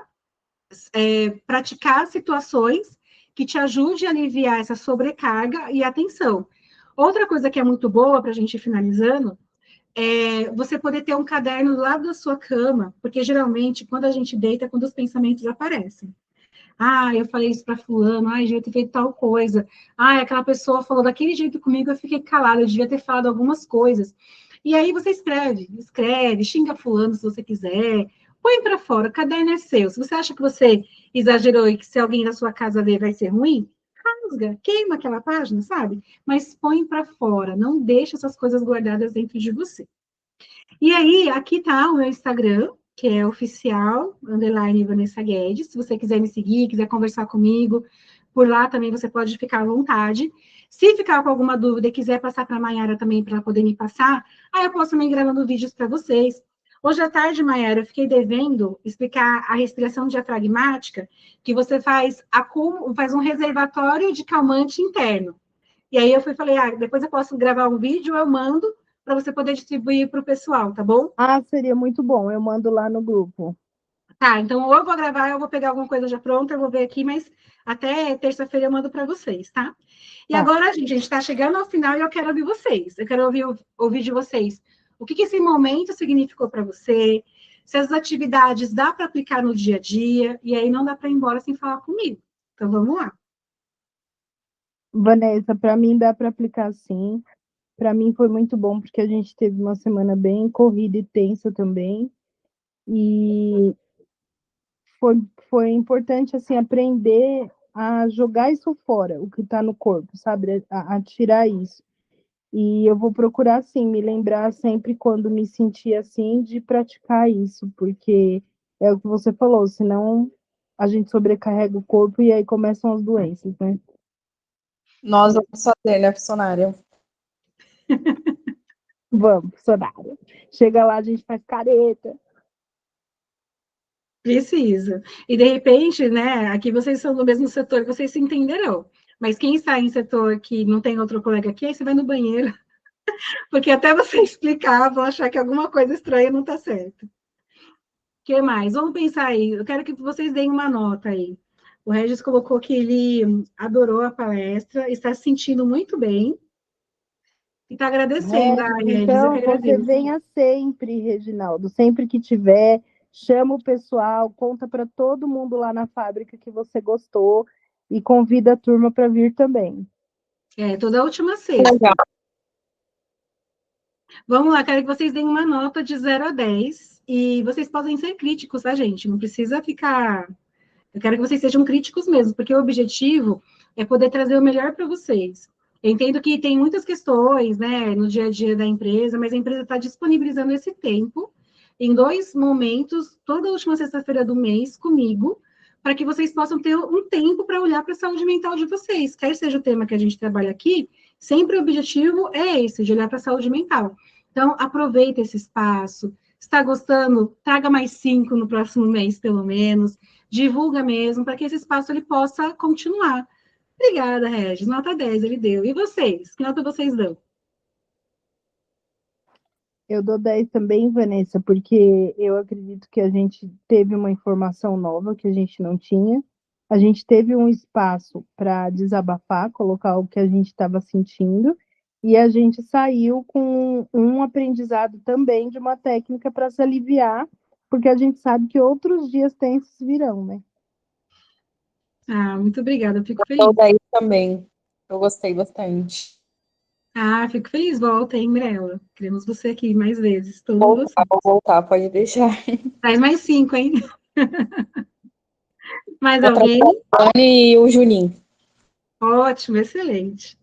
praticar situações que te ajude a aliviar essa sobrecarga e atenção. Outra coisa que é muito boa para a gente ir finalizando é você poder ter um caderno do lado da sua cama, porque geralmente quando a gente deita é quando os pensamentos aparecem. Ah, eu falei isso para fulano, ah, eu devia ter feito tal coisa. Ah, aquela pessoa falou daquele jeito comigo, eu fiquei calada, eu devia ter falado algumas coisas. E aí você escreve, xinga fulano se você quiser, põe para fora, o caderno é seu. Se você acha que você exagerou e que se alguém na sua casa ler vai ser ruim, rasga, queima aquela página, sabe? Mas põe para fora, não deixa essas coisas guardadas dentro de você. E aí, aqui tá o meu Instagram, que é oficial, _ Vanessa Guedes. Se você quiser me seguir, quiser conversar comigo, por lá também você pode ficar à vontade. Se ficar com alguma dúvida e quiser passar para a Mayara também, para ela poder me passar, aí eu posso também gravando vídeos para vocês. Hoje à tarde, Mayara, eu fiquei devendo explicar a respiração diafragmática, que você faz um reservatório de calmante interno. E aí falei, depois eu posso gravar um vídeo, eu mando, para você poder distribuir para o pessoal, tá bom? Ah, seria muito bom. Eu mando lá no grupo. Tá, então ou eu vou gravar, eu vou pegar alguma coisa já pronta, eu vou ver aqui, mas até terça-feira eu mando para vocês, tá? E Tá. agora, gente, a gente está chegando ao final e eu quero ouvir vocês. Eu quero ouvir de vocês o que esse momento significou para você, se as atividades dá para aplicar no dia a dia, e aí não dá para ir embora sem falar comigo. Então, vamos lá. Vanessa, para mim dá para aplicar sim. Para mim foi muito bom, porque a gente teve uma semana bem corrida e tensa também. E foi importante, assim, aprender a jogar isso fora, o que está no corpo, sabe? A tirar isso. E eu vou procurar, sim, me lembrar sempre quando me sentir assim, de praticar isso, porque é o que você falou, senão a gente sobrecarrega o corpo e aí começam as doenças, né? Nós vamos fazer, né, funcionária? Vamos, funcionário. Chega lá, a gente faz careta. Precisa. E, de repente, né, aqui vocês são do mesmo setor, vocês se entenderão. Mas quem está em setor que não tem outro colega aqui, aí você vai no banheiro, porque até você explicar, vão achar que alguma coisa estranha não está certo. O que mais? Vamos pensar aí. Eu quero que vocês deem uma nota aí. O Regis colocou que ele adorou a palestra, está se sentindo muito bem e está agradecendo. Regis, eu que Então, você agradeço. venha sempre, Reginaldo, sempre que tiver, chama o pessoal, conta para todo mundo lá na fábrica que você gostou e convida a turma para vir também. Toda a última sexta. Legal. Vamos lá, quero que vocês deem uma nota de 0 a 10. E vocês podem ser críticos, tá, gente? Não precisa ficar. Eu quero que vocês sejam críticos mesmo, porque o objetivo é poder trazer o melhor para vocês. Eu entendo que tem muitas questões, né, no dia a dia da empresa, mas a empresa está disponibilizando esse tempo em 2 momentos, toda última sexta-feira do mês, comigo, para que vocês possam ter um tempo para olhar para a saúde mental de vocês. Quer seja o tema que a gente trabalha aqui, sempre o objetivo é esse, de olhar para a saúde mental. Então, aproveita esse espaço. Está gostando? Traga mais 5 no próximo mês, pelo menos. Divulga mesmo, para que esse espaço ele possa continuar. Obrigada, Regis. Nota 10 ele deu. E vocês? Que nota vocês dão? Eu dou 10 também, Vanessa, porque eu acredito que a gente teve uma informação nova que a gente não tinha. A gente teve um espaço para desabafar, colocar o que a gente estava sentindo, e a gente saiu com um aprendizado também de uma técnica para se aliviar, porque a gente sabe que outros dias tensos virão, né? Muito obrigada, eu fico Eu feliz. daí também. Eu gostei bastante. Fico feliz. Volta, hein, Mirella? Queremos você aqui mais vezes. Vou voltar, pode deixar. Traz mais 5, hein? Mais Vou trazer alguém? a Dani e o Juninho. Ótimo, excelente.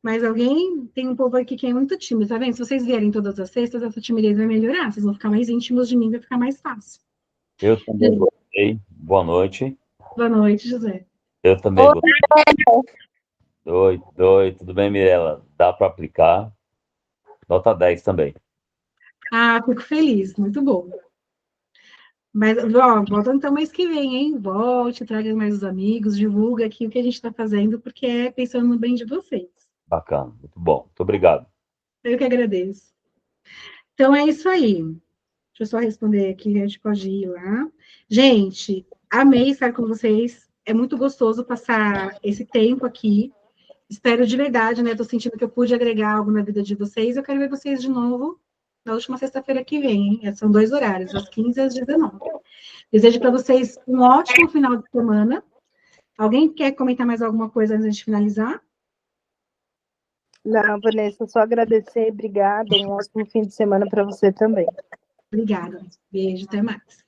Mais alguém? Tem um povo aqui que é muito tímido, tá vendo? Se vocês vierem todas as sextas, essa timidez vai melhorar. Vocês vão ficar mais íntimos de mim, vai ficar mais fácil. Eu também gostei. Boa noite. Boa noite, José. Eu também gostei. Oi, tudo bem, Mirella? Dá para aplicar. Nota 10 também. Ah, fico feliz, muito bom. Mas, ó, volta então mês que vem, hein? Volte, traga mais os amigos, divulga aqui o que a gente está fazendo, porque é pensando no bem de vocês. Bacana, muito bom. Muito obrigado. Eu que agradeço. Então é isso aí. Deixa eu só responder aqui, a gente pode ir lá. Gente, amei estar com vocês. É muito gostoso passar esse tempo aqui. Espero de verdade, né? Tô sentindo que eu pude agregar algo na vida de vocês. Eu quero ver vocês de novo na última sexta-feira que vem, hein? São 2 horários, às 15 e às 19. Desejo para vocês um ótimo final de semana. Alguém quer comentar mais alguma coisa antes de finalizar? Não, Vanessa, só agradecer, obrigada, um ótimo fim de semana para você também. Obrigada. Beijo, até mais.